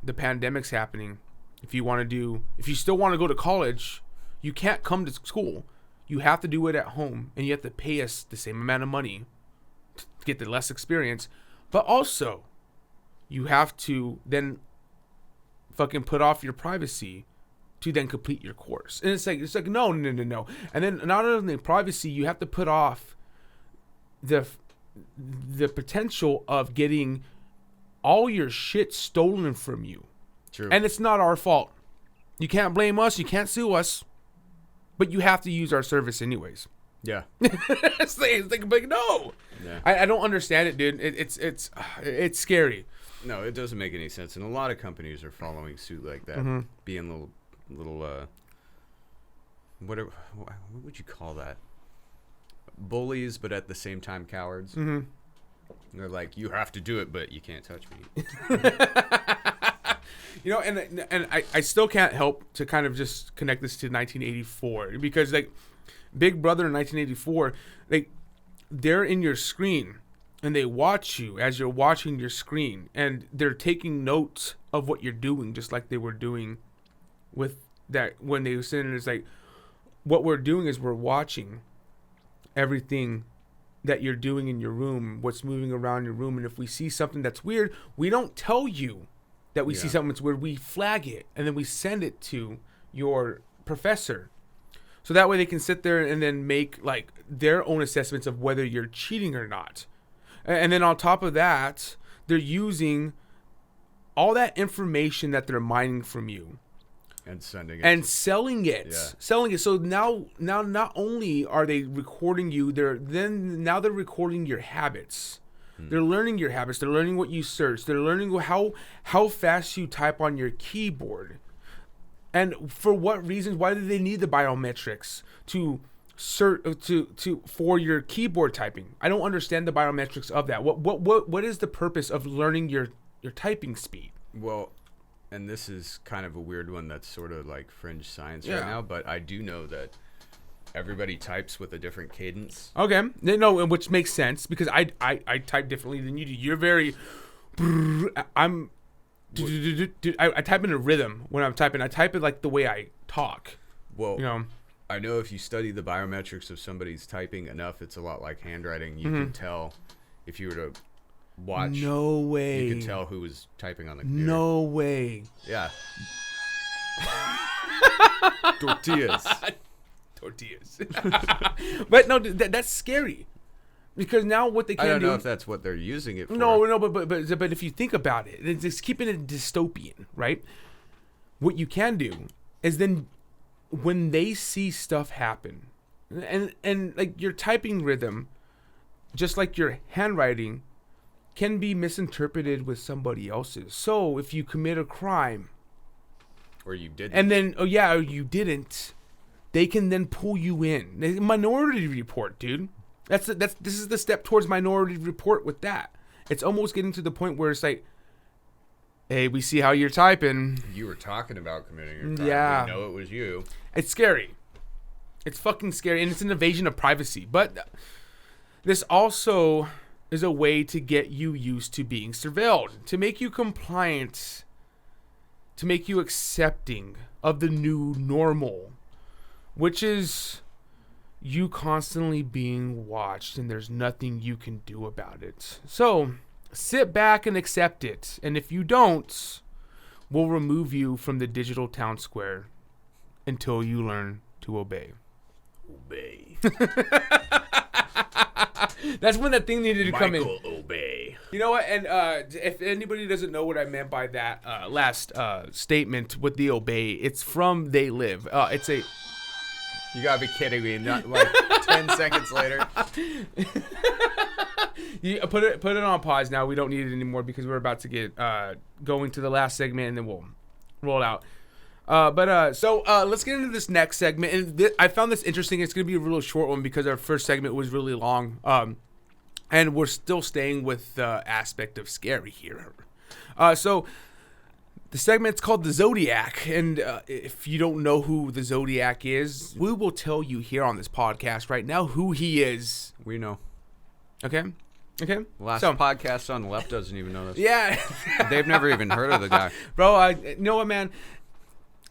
the pandemic's happening. If you still want to go to college, you can't come to school. You have to do it at home and you have to pay us the same amount of money to get the less experience. But also, you have to then fucking put off your privacy to then complete your course. And it's like no. And then not only privacy, you have to put off the potential of getting all your shit stolen from you. True. And it's not our fault. You can't blame us, you can't sue us, but you have to use our service anyways. Yeah. It's like no. Yeah. I don't understand it, dude. It's scary. No, it doesn't make any sense, and a lot of companies are following suit like that, being little what would you call that? Bullies, but at the same time cowards. Mm-hmm. They're like, you have to do it, but you can't touch me. You know, and I still can't help to kind of just connect this to 1984 because like Big Brother in 1984, like they're in your screen. And they watch you as you're watching your screen. And they're taking notes of what you're doing, just like they were doing with that when they were sitting. It's like, what we're doing is we're watching everything that you're doing in your room, what's moving around your room. And if we see something that's weird, we don't tell you that we see something that's weird. We flag it, and then we send it to your professor. So that way they can sit there and then make like their own assessments of whether you're cheating or not. And then on top of that, they're using all that information that they're mining from you and sending it and selling it. So now not only are they recording you, they're recording your habits. They're learning your habits. They're learning what you search. They're learning how fast you type on your keyboard. And for what reasons? Why do they need the biometrics to for your keyboard typing? I don't understand the biometrics of that. What is the purpose of learning your typing speed? Well, and this is kind of a weird one that's sort of like fringe science right now, but I do know that everybody types with a different cadence. Okay, no, which makes sense because I type differently than you do. You're very, I type in a rhythm when I'm typing. I type it like the way I talk. Well, I know if you study the biometrics of somebody's typing enough, it's a lot like handwriting. You can tell if you were to watch. No way. You can tell who was typing on the computer. No way. Yeah. Tortillas. But no, that's scary. Because now what they can do... I don't know if that's what they're using it for. No, but if you think about it, it's keeping it dystopian, right? What you can do is then when they see stuff happen, and like your typing rhythm, just like your handwriting, can be misinterpreted with somebody else's. So if you commit a crime... Or you didn't. And then, you didn't... They can then pull you in. Minority Report, dude. This is the step towards Minority Report with that. It's almost getting to the point where it's like, hey, we see how you're typing. You were talking about committing a crime. Yeah. We know it was you. It's scary. It's fucking scary, and it's an invasion of privacy. But this also is a way to get you used to being surveilled, to make you compliant, to make you accepting of the new normal, which is you constantly being watched and there's nothing you can do about it. So sit back and accept it. And if you don't, we'll remove you from the digital town square until you learn to obey. Obey. That's when that thing needed to come in. Michael Obey. You know what? And if anybody doesn't know what I meant by that last statement with the obey, it's from They Live. It's a... You gotta be kidding me! Not like 10 seconds later. You put it on pause now. We don't need it anymore because we're about to get going to the last segment and then we'll roll it out. So let's get into this next segment. And I found this interesting. It's gonna be a real short one because our first segment was really long. And we're still staying with the aspect of scary here. So the segment's called The Zodiac, and if you don't know who the Zodiac is, we will tell you here on this podcast right now who he is. We know. Okay? Last podcast on the left doesn't even know this. Yeah. They've never even heard of the guy. Bro, you know what, man?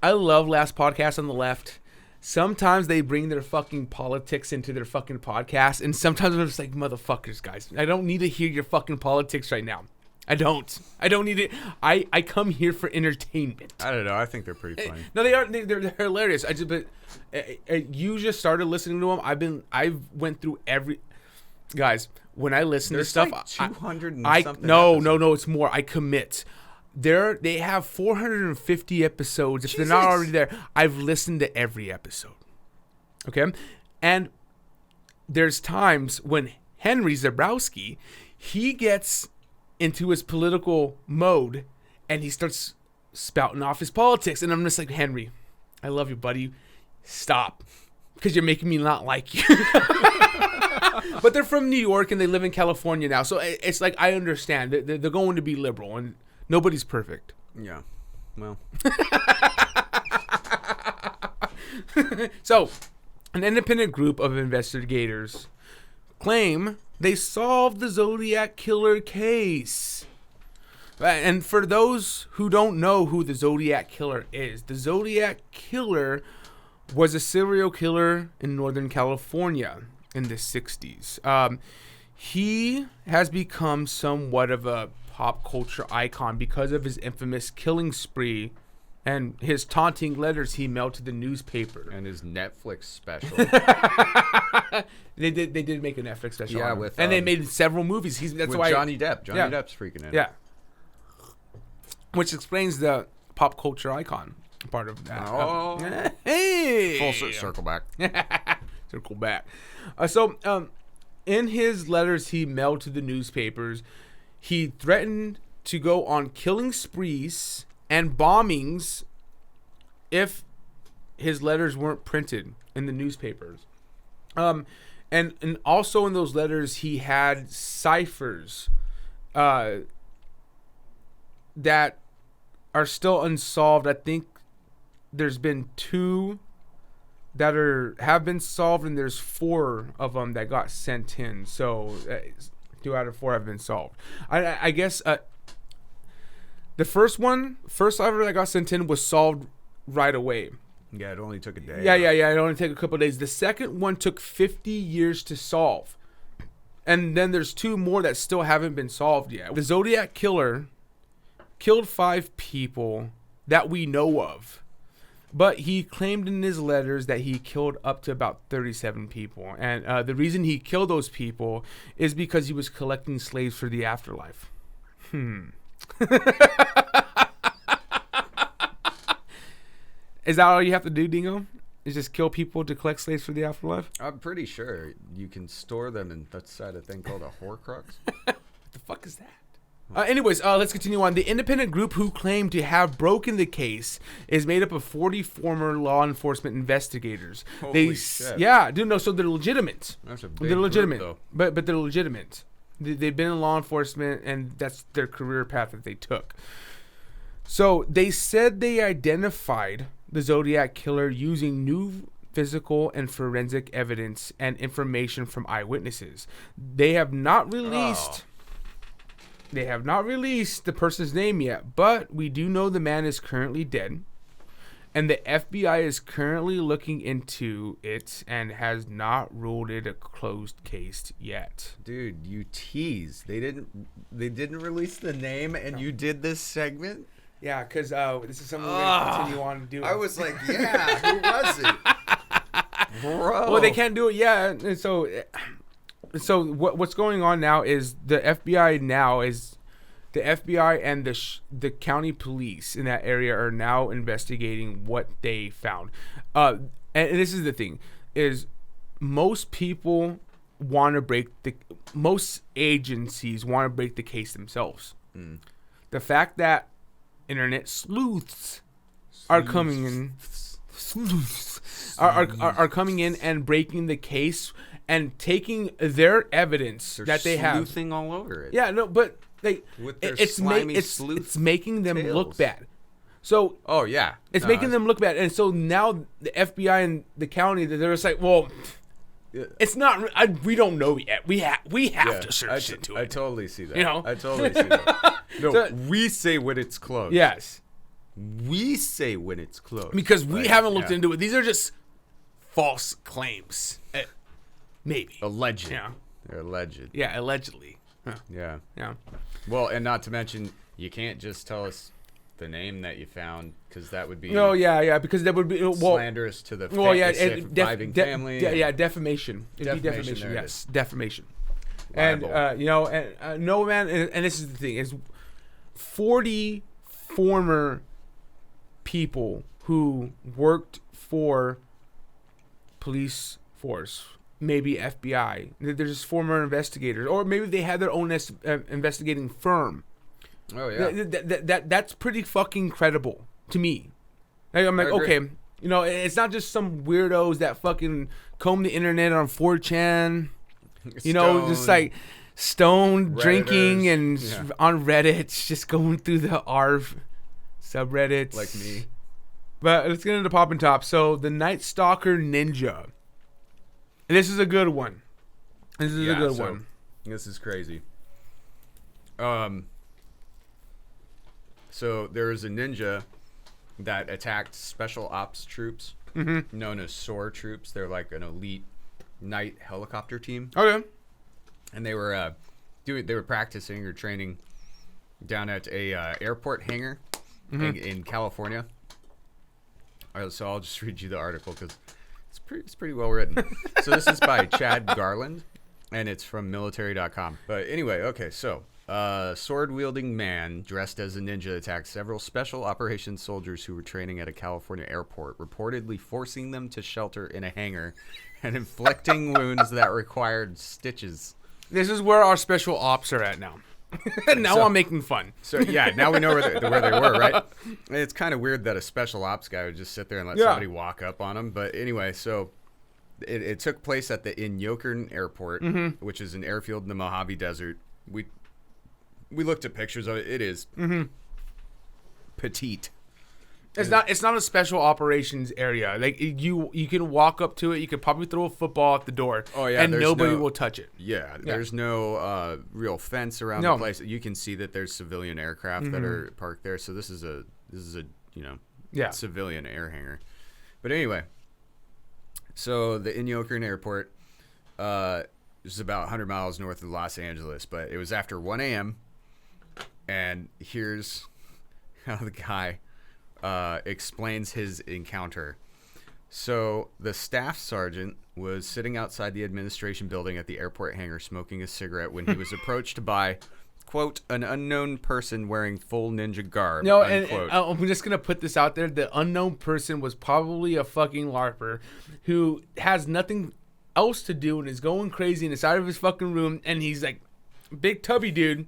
I love Last Podcast on the Left. Sometimes they bring their fucking politics into their fucking podcast, and sometimes I'm just like, motherfuckers, guys. I don't need to hear your fucking politics right now. I don't need it. I come here for entertainment. I don't know. I think they're pretty funny. No, they are. They're hilarious. You just started listening to them. I've went through every. Guys, when I listen to stuff, like 200 and something. No, it's more. I commit. They have 450 episodes. If they're not already there, I've listened to every episode. Okay, and there's times when Henry Zabrowski, he gets into his political mode and he starts spouting off his politics, and I'm just like, Henry, I love you, buddy. Stop, because you're making me not like you. But they're from New York and they live in California now, so it's like I understand. They're going to be liberal, and nobody's perfect. Yeah, well. So, an independent group of investigators claim they solved the Zodiac Killer case. And for those who don't know who the Zodiac Killer is, the Zodiac Killer was a serial killer in Northern California in the 60s. He has become somewhat of a pop culture icon because of his infamous killing spree and his taunting letters he mailed to the newspaper. And his Netflix special. They did make a Netflix special. Yeah, and they made several movies. That's with why Johnny Depp. Johnny Depp's freaking in. Yeah. Which explains the pop culture icon part of that. Oh. Hey! Full circle back. Circle back. in his letters he mailed to the newspapers, he threatened to go on killing sprees and bombings if his letters weren't printed in the newspapers. And also in those letters he had ciphers that are still unsolved. I think there's been 2 that have been solved, and there's 4 of them that got sent in. So 2 out of 4 have been solved. I guess the first cipher that got sent in was solved right away. Yeah, it only took a day. Yeah. It only took a couple of days. The second one took 50 years to solve. And then there's 2 more that still haven't been solved yet. The Zodiac Killer killed 5 people that we know of. But he claimed in his letters that he killed up to about 37 people. And the reason he killed those people is because he was collecting slaves for the afterlife. Is that all you have to do, Dingo? Is just kill people to collect slaves for the afterlife? I'm pretty sure you can store them inside a thing called a Horcrux. What the fuck is that? Anyways, let's continue on. The independent group who claimed to have broken the case is made up of 40 former law enforcement investigators. Holy shit. Yeah, dude, no, so they're legitimate. That's a big They're legitimate, group, but they're legitimate. They've been in law enforcement, and that's their career path that they took. So they said they identified the Zodiac Killer using new physical and forensic evidence and information from eyewitnesses. They have not released the person's name yet, but we do know the man is currently dead, and the FBI is currently looking into it and has not ruled it a closed case yet. Dude, you tease. They didn't release the name, and you did this segment? Yeah, because this is something we're going to continue on to do. I was like, yeah, who was it? Bro. Well, they can't do it yet. And so what's going on now is the FBI and the county police in that area are now investigating what they found. And this is the thing, is most agencies want to break the case themselves. The fact that internet sleuths are coming in are coming in and breaking the case and taking their evidence that they have, sleuthing all over it. Yeah, no, but with their slimy sleuth it's making them tails. look bad. So it's making them look bad, and so now the FBI and the county, they're just like, well, it's not. We don't know yet. We have to search into it. I totally see that. You know, I totally see that. No, we say when it's closed. Yes, we say when it's closed because we haven't looked into it. These are just false claims. Maybe alleged. Yeah, they're alleged. Yeah, allegedly. Huh. Yeah. Yeah. Well, and not to mention, you can't just tell us the name that you found, because that would be because that would be slanderous to the surviving family. Defamation. It'd be defamation. Yes, defamation. Liable. And no man. And this is the thing: is 40 former people who worked for police force, maybe FBI. They're just former investigators, or maybe they had their own investigating firm. Oh yeah, that's pretty fucking credible to me. I'm like, okay, it's not just some weirdos that fucking comb the internet on 4chan, just like stoned, drinking, and on Reddit, just going through the ARV subreddits like me. But let's get into Pop and Top. So the Night Stalker Ninja. This is a good one. This is crazy. So there was a ninja that attacked special ops troops, known as SOAR troops. They're like an elite night helicopter team. Okay. And they were practicing or training down at a airport hangar in California. All right, so I'll just read you the article because it's pretty well written. So this is by Chad Garland, and it's from military.com. But anyway, okay, so Sword-wielding man dressed as a ninja attacked several special operations soldiers who were training at a California airport, reportedly forcing them to shelter in a hangar and inflicting wounds that required stitches. This is where our special ops are at now. Now I'm making fun. So yeah, now we know where they were, right? It's kind of weird that a special ops guy would just sit there and let somebody walk up on him. But anyway, so it took place at the Inyokern Airport, which is an airfield in the Mojave Desert. We looked at pictures of it. It is petite. It's not a special operations area. Like you can walk up to it. You could probably throw a football at the door. Oh yeah, and nobody will touch it. Yeah, there's no real fence around the place. You can see that there's civilian aircraft that are parked there. So this is a civilian air hangar. But anyway, so the Inyokern Airport is about 100 miles north of Los Angeles, but it was after 1 a.m. And here's how the guy explains his encounter. So the staff sergeant was sitting outside the administration building at the airport hangar smoking a cigarette when he was approached by, quote, an unknown person wearing full ninja garb. No, and I'm just going to put this out there. The unknown person was probably a fucking LARPer who has nothing else to do and is going crazy inside of his fucking room, and he's like, big tubby dude,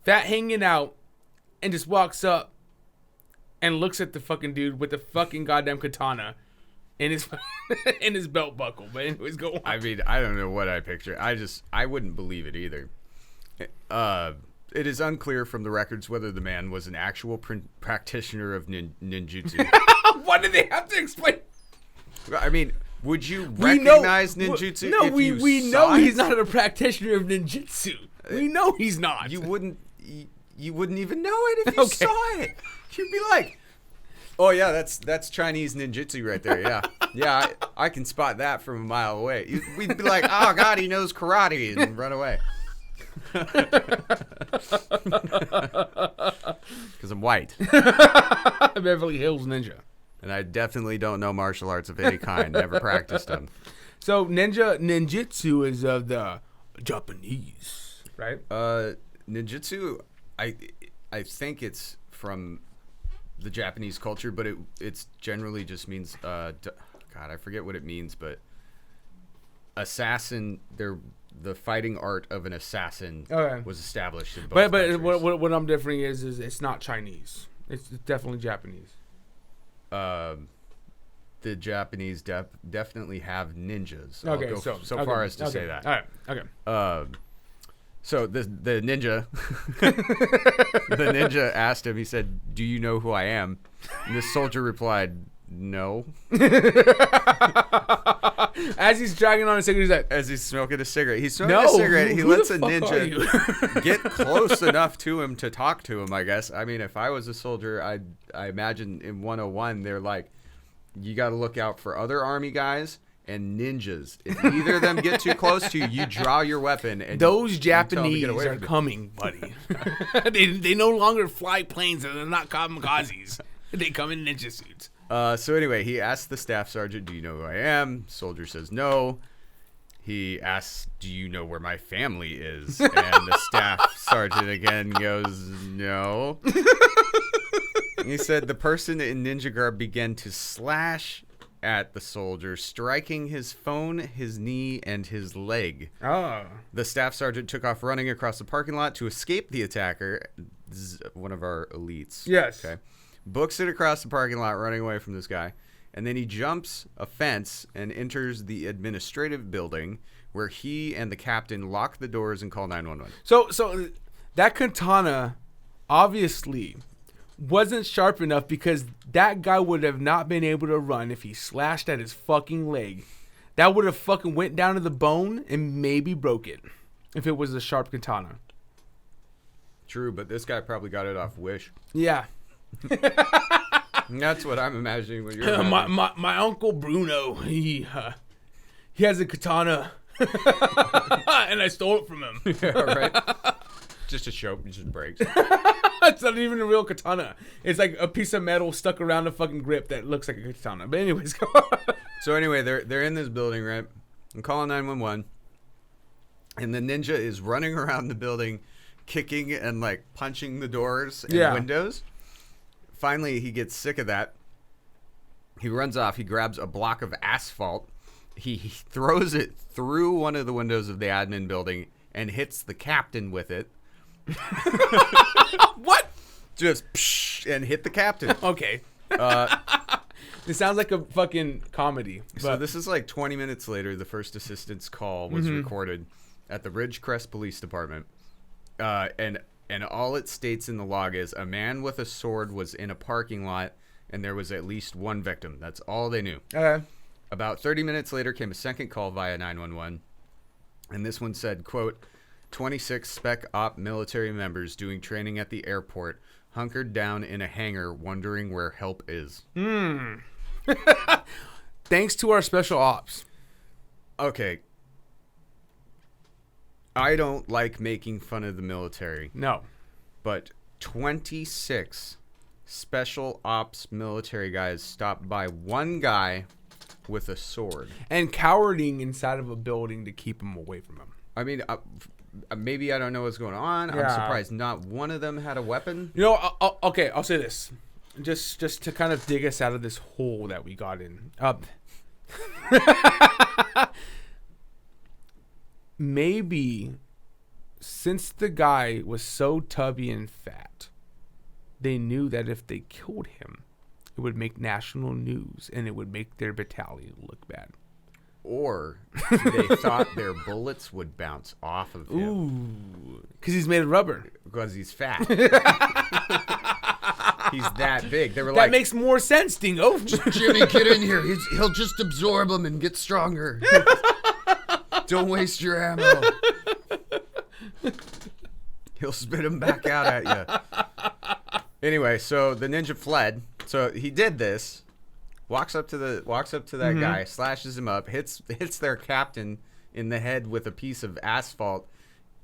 fat hanging out, and just walks up and looks at the fucking dude with the fucking goddamn katana in his in his belt buckle. But anyways, go on. I mean, I don't know what I picture. I wouldn't believe it either. It is unclear from the records whether the man was an actual practitioner of ninjutsu. Why did they have to explain? I mean, would you recognize ninjutsu? No, if we know he's not a practitioner of ninjutsu. We know he's not. You wouldn't even know it if you saw it. You'd be like, oh yeah, that's Chinese ninjutsu right there. Yeah, I can spot that from a mile away. We'd be like, oh god, he knows karate, and run away. Because I'm white. Beverly Hills Ninja. And I definitely don't know martial arts of any kind. Never practiced them. So ninjutsu is of the Japanese, right? Ninjutsu, I think it's from the Japanese culture, but it's generally just means God, I forget what it means, but assassin. The fighting art of an assassin was established in both countries. But what I'm differing is it's not Chinese. It's definitely Japanese. The Japanese definitely have ninjas. Okay, I'll go so far as to say that. All right. Okay. So the ninja, the ninja asked him. He said, "Do you know who I am?" And the soldier replied, "No." As he's dragging on a cigarette, as he's smoking a cigarette, he lets a ninja get close enough to him to talk to him. I guess. I mean, if I was a soldier, I imagine in 101 they're like, you got to look out for other army guys and ninjas. If either of them get too close to you, you draw your weapon. And those Japanese are coming, buddy. they no longer fly planes, and they're not kamikazes. They come in ninja suits. So anyway, he asks the staff sergeant, "Do you know who I am?" Soldier says no. He asks, "Do you know where my family is?" And the staff sergeant again goes, "No." He said the person in ninja garb began to slash at the soldier, striking his phone, his knee, and his leg. Oh. The staff sergeant took off running across the parking lot to escape the attacker. This is one of our elites. Yes. Okay. Books it across the parking lot, running away from this guy. And then he jumps a fence and enters the administrative building, where he and the captain lock the doors and call 911. So that katana obviously wasn't sharp enough, because that guy would have not been able to run if he slashed at his fucking leg. That would have fucking went down to the bone and maybe broke it if it was a sharp katana. True, but this guy probably got it off Wish. Yeah. That's what I'm imagining when you're my uncle Bruno, he has a katana and I stole it from him. Yeah, right. Just a show, it just breaks. It's not even a real katana. It's like a piece of metal stuck around a fucking grip that looks like a katana. But anyways, go on. So anyway, they're in this building, right? I'm calling 911, and the ninja is running around the building, kicking and like punching the doors and Yeah. windows. Finally, he gets sick of that. He runs off. He grabs a block of asphalt. He throws it through one of the windows of the admin building and hits the captain with it. What? Just psh, and hit the captain. Okay. It sounds like a fucking comedy. So But this is like 20 minutes later. The first assistance call was recorded at the Ridgecrest Police Department. And all it states in the log is a man with a sword was in a parking lot and there was at least one victim. That's all they knew. Okay. About 30 minutes later came a second call via 911. And this one said, quote, 26 Spec Op military members doing training at the airport hunkered down in a hangar wondering where help is. Thanks to our special ops. Okay. I don't like making fun of the military. No. But 26 special ops military guys stopped by one guy with a sword. And cowarding inside of a building to keep him away from him. I mean, maybe I don't know what's going on. Yeah. I'm surprised not one of them had a weapon. You know, okay, I'll say this. Just to kind of dig us out of this hole that we got in. Maybe since the guy was so tubby and fat, they knew that if they killed him, it would make national news and it would make their battalion look bad. Or they thought their bullets would bounce off of him. Ooh, because he's made of rubber. Because he's fat. He's that big. They were That like, makes more sense, Dingo. Jimmy, get in here. He'll just absorb them and get stronger. Don't waste your ammo. He'll spit them back out at you. Anyway, so the ninja fled. So he did this. Walks up to that guy, slashes him up, hits their captain in the head with a piece of asphalt,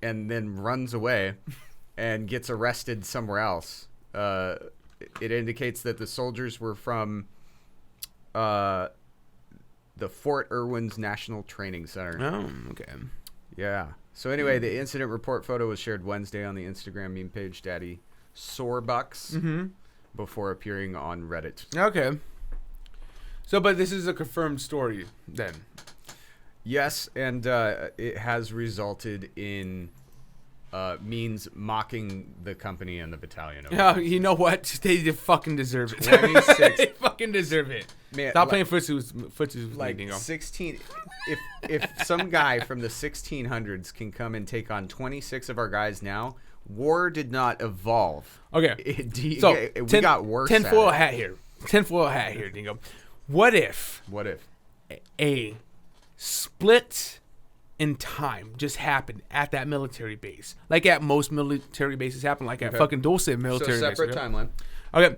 and then runs away and gets arrested somewhere else. It indicates that the soldiers were from the Fort Irwin's National Training Center. Oh, okay. Yeah. So anyway, the incident report photo was shared Wednesday on the Instagram meme page Daddy Sorebucks before appearing on Reddit. Okay. So, but this is a confirmed story then. Yes, and it has resulted in means mocking the company and the battalion. Yeah, you know what? They fucking deserve it. 26. They fucking deserve it. Man, Stop playing footsie like Dingo. 16. If some guy from the 1600s can come and take on 26 of our guys now, war did not evolve. Okay. We got worse. Tinfoil hat here. Tinfoil hat here, Dingo. What if a split in time just happened at that military base? Like at most military bases happen, like at fucking Dulce military base. So separate timeline. Okay.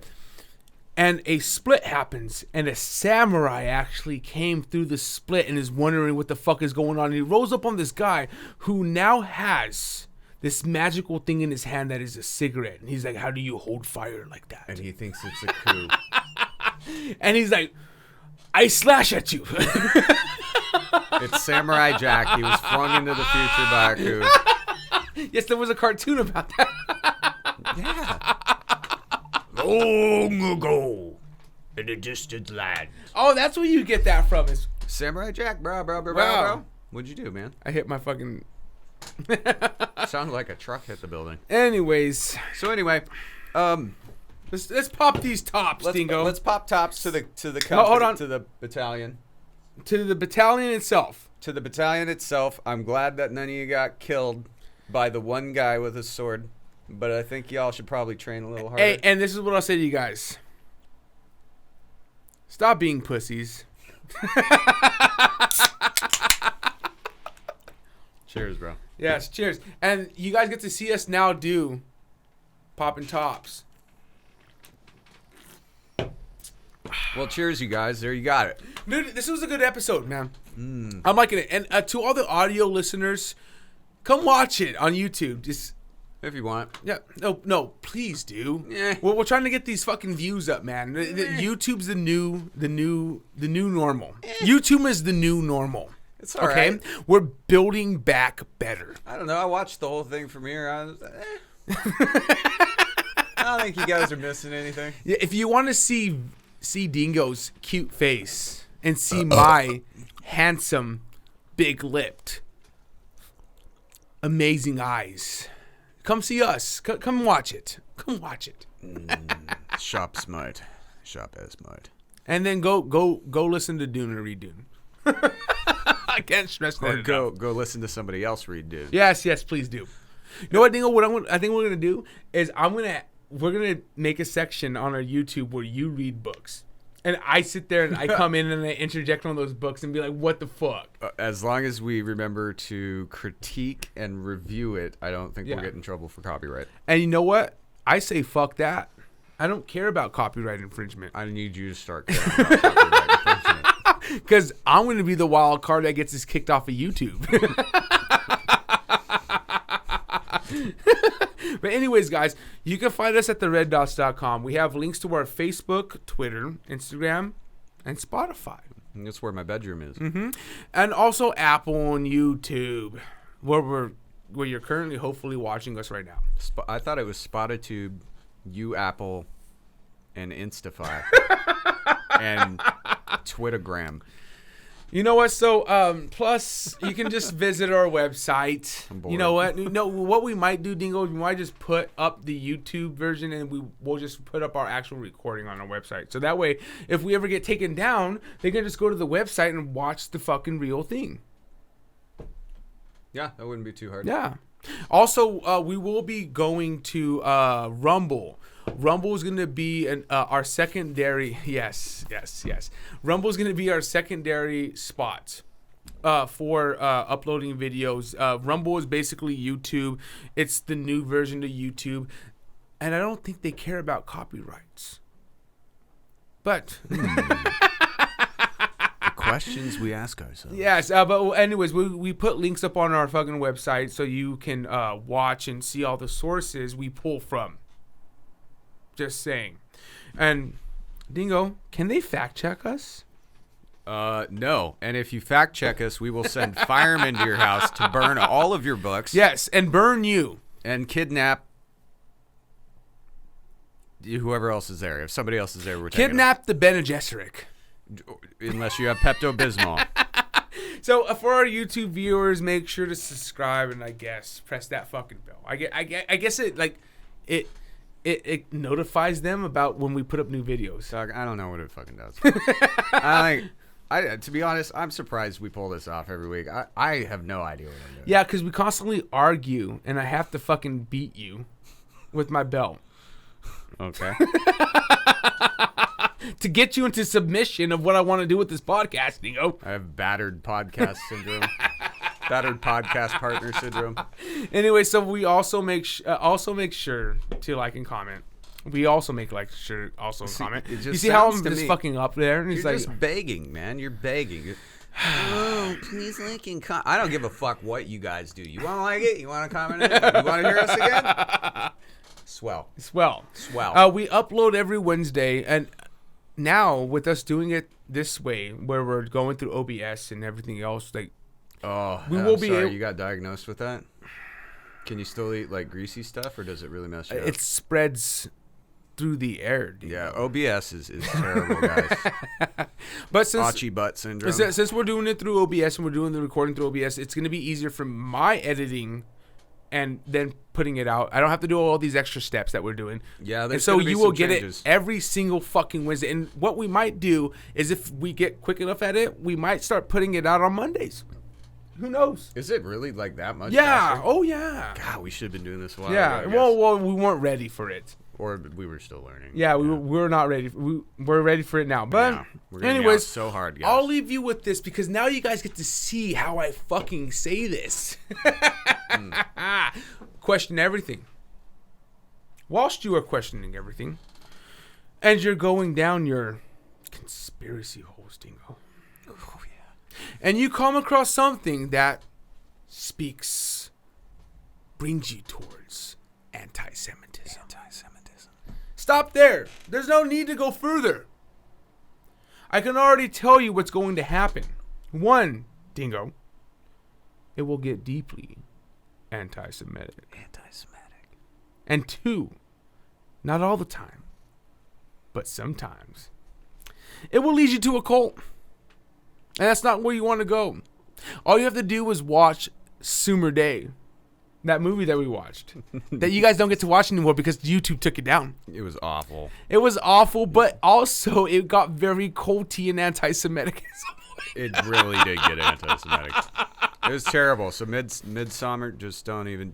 And a split happens, and a samurai actually came through the split and is wondering what the fuck is going on. And he rolls up on this guy who now has this magical thing in his hand that is a cigarette. And he's like, how do you hold fire like that? And he thinks it's a coup. And he's like, I slash at you. It's Samurai Jack. He was flung into the future by a coup. Yes, there was a cartoon about that. Yeah. Long ago, in a distant land. Oh, that's where you get that from. Is Samurai Jack, bro. Wow. What'd you do, man? I hit my fucking... Sounded like a truck hit the building. Anyways. So anyway, let's pop these tops, Dingo. Let's pop tops to the company, hold on. to the battalion. To the battalion itself. To the battalion itself. I'm glad that none of you got killed by the one guy with a sword, but I think y'all should probably train a little harder. Hey, and this is what I'll say to you guys. Stop being pussies. Cheers, bro. Yes, cheers. And you guys get to see us now do popping tops. Well, cheers, you guys. There you got it. Dude, this was a good episode, man. I'm liking it. And to all the audio listeners, come watch it on YouTube. Just if you want. Yeah. No, please do. Yeah. We're trying to get these fucking views up, man. YouTube's the new normal. YouTube is the new normal. It's all okay? right. We're building back better. I don't know. I watched the whole thing from here. I don't think you guys are missing anything. Yeah, if you want to see Dingo's cute face and see my handsome, big-lipped, amazing eyes, come see us. Come watch it. Come watch it. Shop smart. Shop as smart. And then go listen to Dune and read Dune. I can't stress that. Or go listen to somebody else read Dune. Yes, please do. You know what, Dingo? I think what we're gonna do is we're gonna make a section on our YouTube where you read books, and I sit there and I come in and I interject on those books and be like, "What the fuck?" As long as we remember to critique and review it, I don't think we'll get in trouble for copyright. And you know what? I say fuck that. I don't care about copyright infringement. I need you to start caring about copyright infringement. Because I'm going to be the wild card that gets us kicked off of YouTube. But anyways, guys, you can find us at thereddots.com. We have links to our Facebook, Twitter, Instagram, and Spotify. And that's where my bedroom is. Mm-hmm. And also Apple and YouTube, where you're currently hopefully watching us right now. I thought it was SpotTube, Apple, and Instify, and Twittergram. You know what? So, plus, you can just visit our website. You know what? What we might do, Dingo, we might just put up the YouTube version and we'll just put up our actual recording on our website. So that way, if we ever get taken down, they can just go to the website and watch the fucking real thing. Yeah, that wouldn't be too hard. Yeah. Also, we will be going to Rumble. Rumble is going to be our secondary. Yes. Rumble is going to be our secondary spot for uploading videos. Rumble is basically YouTube. It's the new version of YouTube, and I don't think they care about copyrights. But questions we ask ourselves. Yes, but anyways, we put links up on our fucking website so you can watch and see all the sources we pull from. Just saying. And Dingo, can they fact check us? No. And if you fact check us, we will send firemen to your house to burn all of your books. Yes, and burn you. And kidnap whoever else is there. If somebody else is there, we're taking Kidnap the Bene Gesserit. Unless you have Pepto-Bismol. So for our YouTube viewers, make sure to subscribe and I guess press that fucking bell. I guess it notifies them about when we put up new videos. Doug, I don't know what it fucking does. To be honest, I'm surprised we pull this off every week. I have no idea what I'm doing. Yeah, because we constantly argue, and I have to fucking beat you with my belt. Okay. To get you into submission of what I want to do with this podcast, Dingo. I have battered podcast syndrome. Battered podcast partner syndrome. Anyway, so we also make sure to like and comment. We also make comment. You see how I'm just fucking up there? And you're just begging, man. You're begging. Oh, please like and comment. I don't give a fuck what you guys do. You want to like it? You want to comment it? You want to hear us again? Swell. We upload every Wednesday, and now with us doing it this way, where we're going through OBS and everything else, like. You got diagnosed with that? Can you still eat like greasy stuff, or does it really mess you up? It spreads through the air. Dude. Yeah, OBS is terrible, guys. But since Archie butt syndrome. Since we're doing it through OBS and we're doing the recording through OBS, it's going to be easier for my editing and then putting it out. I don't have to do all these extra steps that we're doing. Yeah, and so you will get it every single fucking Wednesday. And what we might do is, if we get quick enough at it, we might start putting it out on Mondays. Who knows? Is it really like that much? Yeah. faster? Oh, yeah. God, we should have been doing this a while Yeah. ago, Well, we weren't ready for it. Or we were still learning. Yeah, we're not ready. We're ready for it now. But we're gonna anyways, so hard, guys. I'll leave you with this because now you guys get to see how I fucking say this. Question everything. Whilst you are questioning everything, and you're going down your conspiracy holes, Dingo. Oh, yeah. And you come across something that brings you towards anti-Semitism. Stop there. There's no need to go further. I can already tell you what's going to happen. 1, Dingo, it will get deeply anti-Semitic. And 2, not all the time, but sometimes, it will lead you to a cult. And that's not where you want to go. All you have to do is watch Sumer Day, that movie that we watched, that you guys don't get to watch anymore because YouTube took it down. It was awful. It was awful, but also it got very culty and anti-Semitic. It really did get anti-Semitic. It was terrible. So Midsummer, just don't. In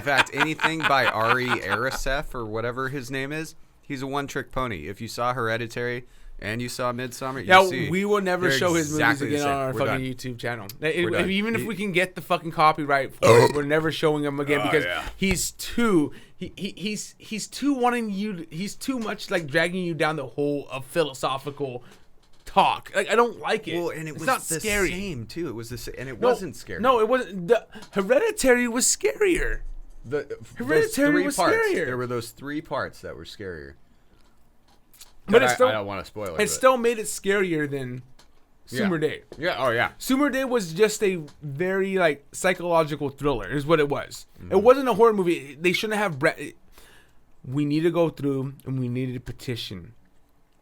fact, anything by Ari Arasef or whatever his name is, he's a one-trick pony. If you saw Hereditary and you saw Midsummer, you see. We will never show his movies again on our fucking YouTube channel. Even if we can get the fucking copyright for it, we're never showing him again because he's too wanting you. He's too much like dragging you down the hole of philosophical talk. Like, I don't like it. Well, and it was not the scary. same too. It was the same, and it wasn't scary. No, it wasn't. The Hereditary was scarier. Hereditary was scarier. There were those 3 parts that were scarier. But I don't want to spoil it. It still made it scarier than Sumer Day. Yeah. Oh yeah. Sumer Day was just a very like psychological thriller. Is what it was. It wasn't a horror movie. They shouldn't have. We need to go through and we needed a petition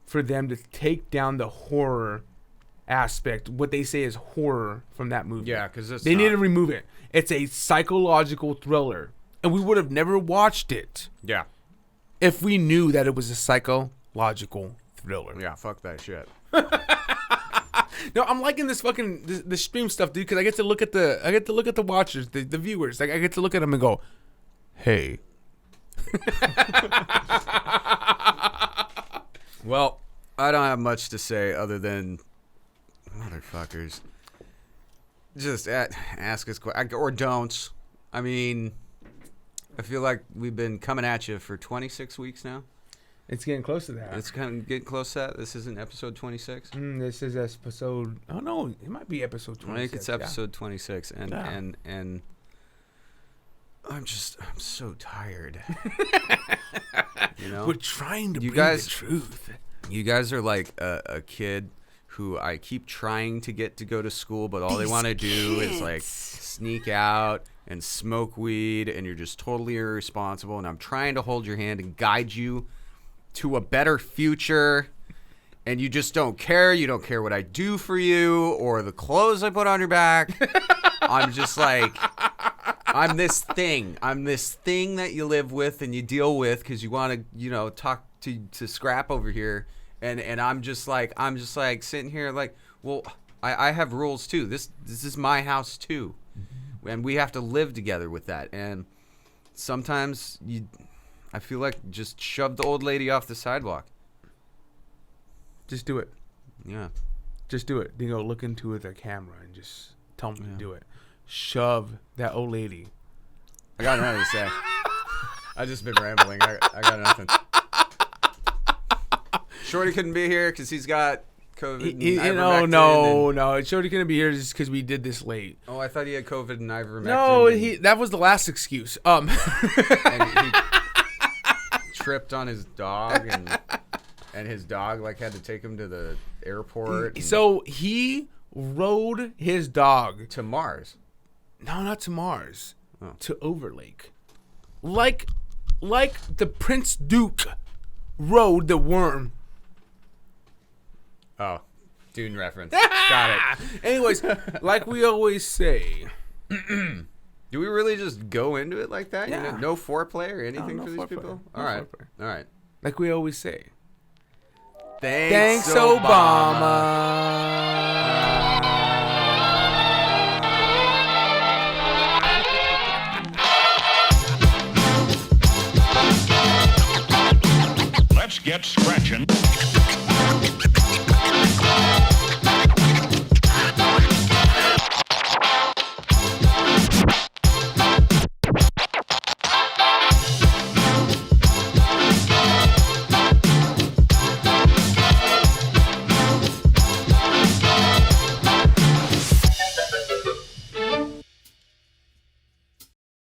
for them to take down the horror aspect, what they say is horror from that movie. Yeah, because they need to remove it. It's a psychological thriller, and we would have never watched it. Yeah. If we knew that it was a psychological thriller. Yeah, fuck that shit. No, I'm liking this fucking the stream stuff, dude, because I get to look at the watchers, the viewers. Like I get to look at them and go, "Hey." Well, I don't have much to say other than motherfuckers. Just ask us or don't. I mean, I feel like we've been coming at you for 26 weeks now. It's getting close to that. It's kind of getting close to that. This isn't episode 26. This is episode. Oh no, it might be episode 26. I think it's episode 26, and I'm so tired. You know, we're trying to bring the truth. You guys are like a kid who I keep trying to get to go to school, but all they want to do is like sneak out and smoke weed, and you're just totally irresponsible. And I'm trying to hold your hand and guide you to a better future, and you just don't care. You don't care what I do for you or the clothes I put on your back. I'm just like, I'm this thing that you live with and you deal with because you want to, talk to Scrap over here, and I'm just like sitting here like, well, I have rules too. This is my house too, and we have to live together with that. And sometimes I feel like just shove the old lady off the sidewalk. Just do it. Yeah. Just do it. Look into the camera and just tell me to do it. Shove that old lady. I got nothing to say. I just been rambling. I got nothing. Shorty couldn't be here because he's got COVID. No. Shorty couldn't be here just because we did this late. Oh, I thought he had COVID and ivermectin. No, that was the last excuse. And he tripped on his dog, and his dog had to take him to the airport. So he rode his dog to Mars. No, not to Mars. Oh. To Overlake. Like the Prince Duke rode the worm. Oh, Dune reference. Got it. Anyways, like we always say. Do we really just go into it like that? Yeah. No foreplay or anything for these people? All right. Like we always say. Thanks Obama. Let's get scratching.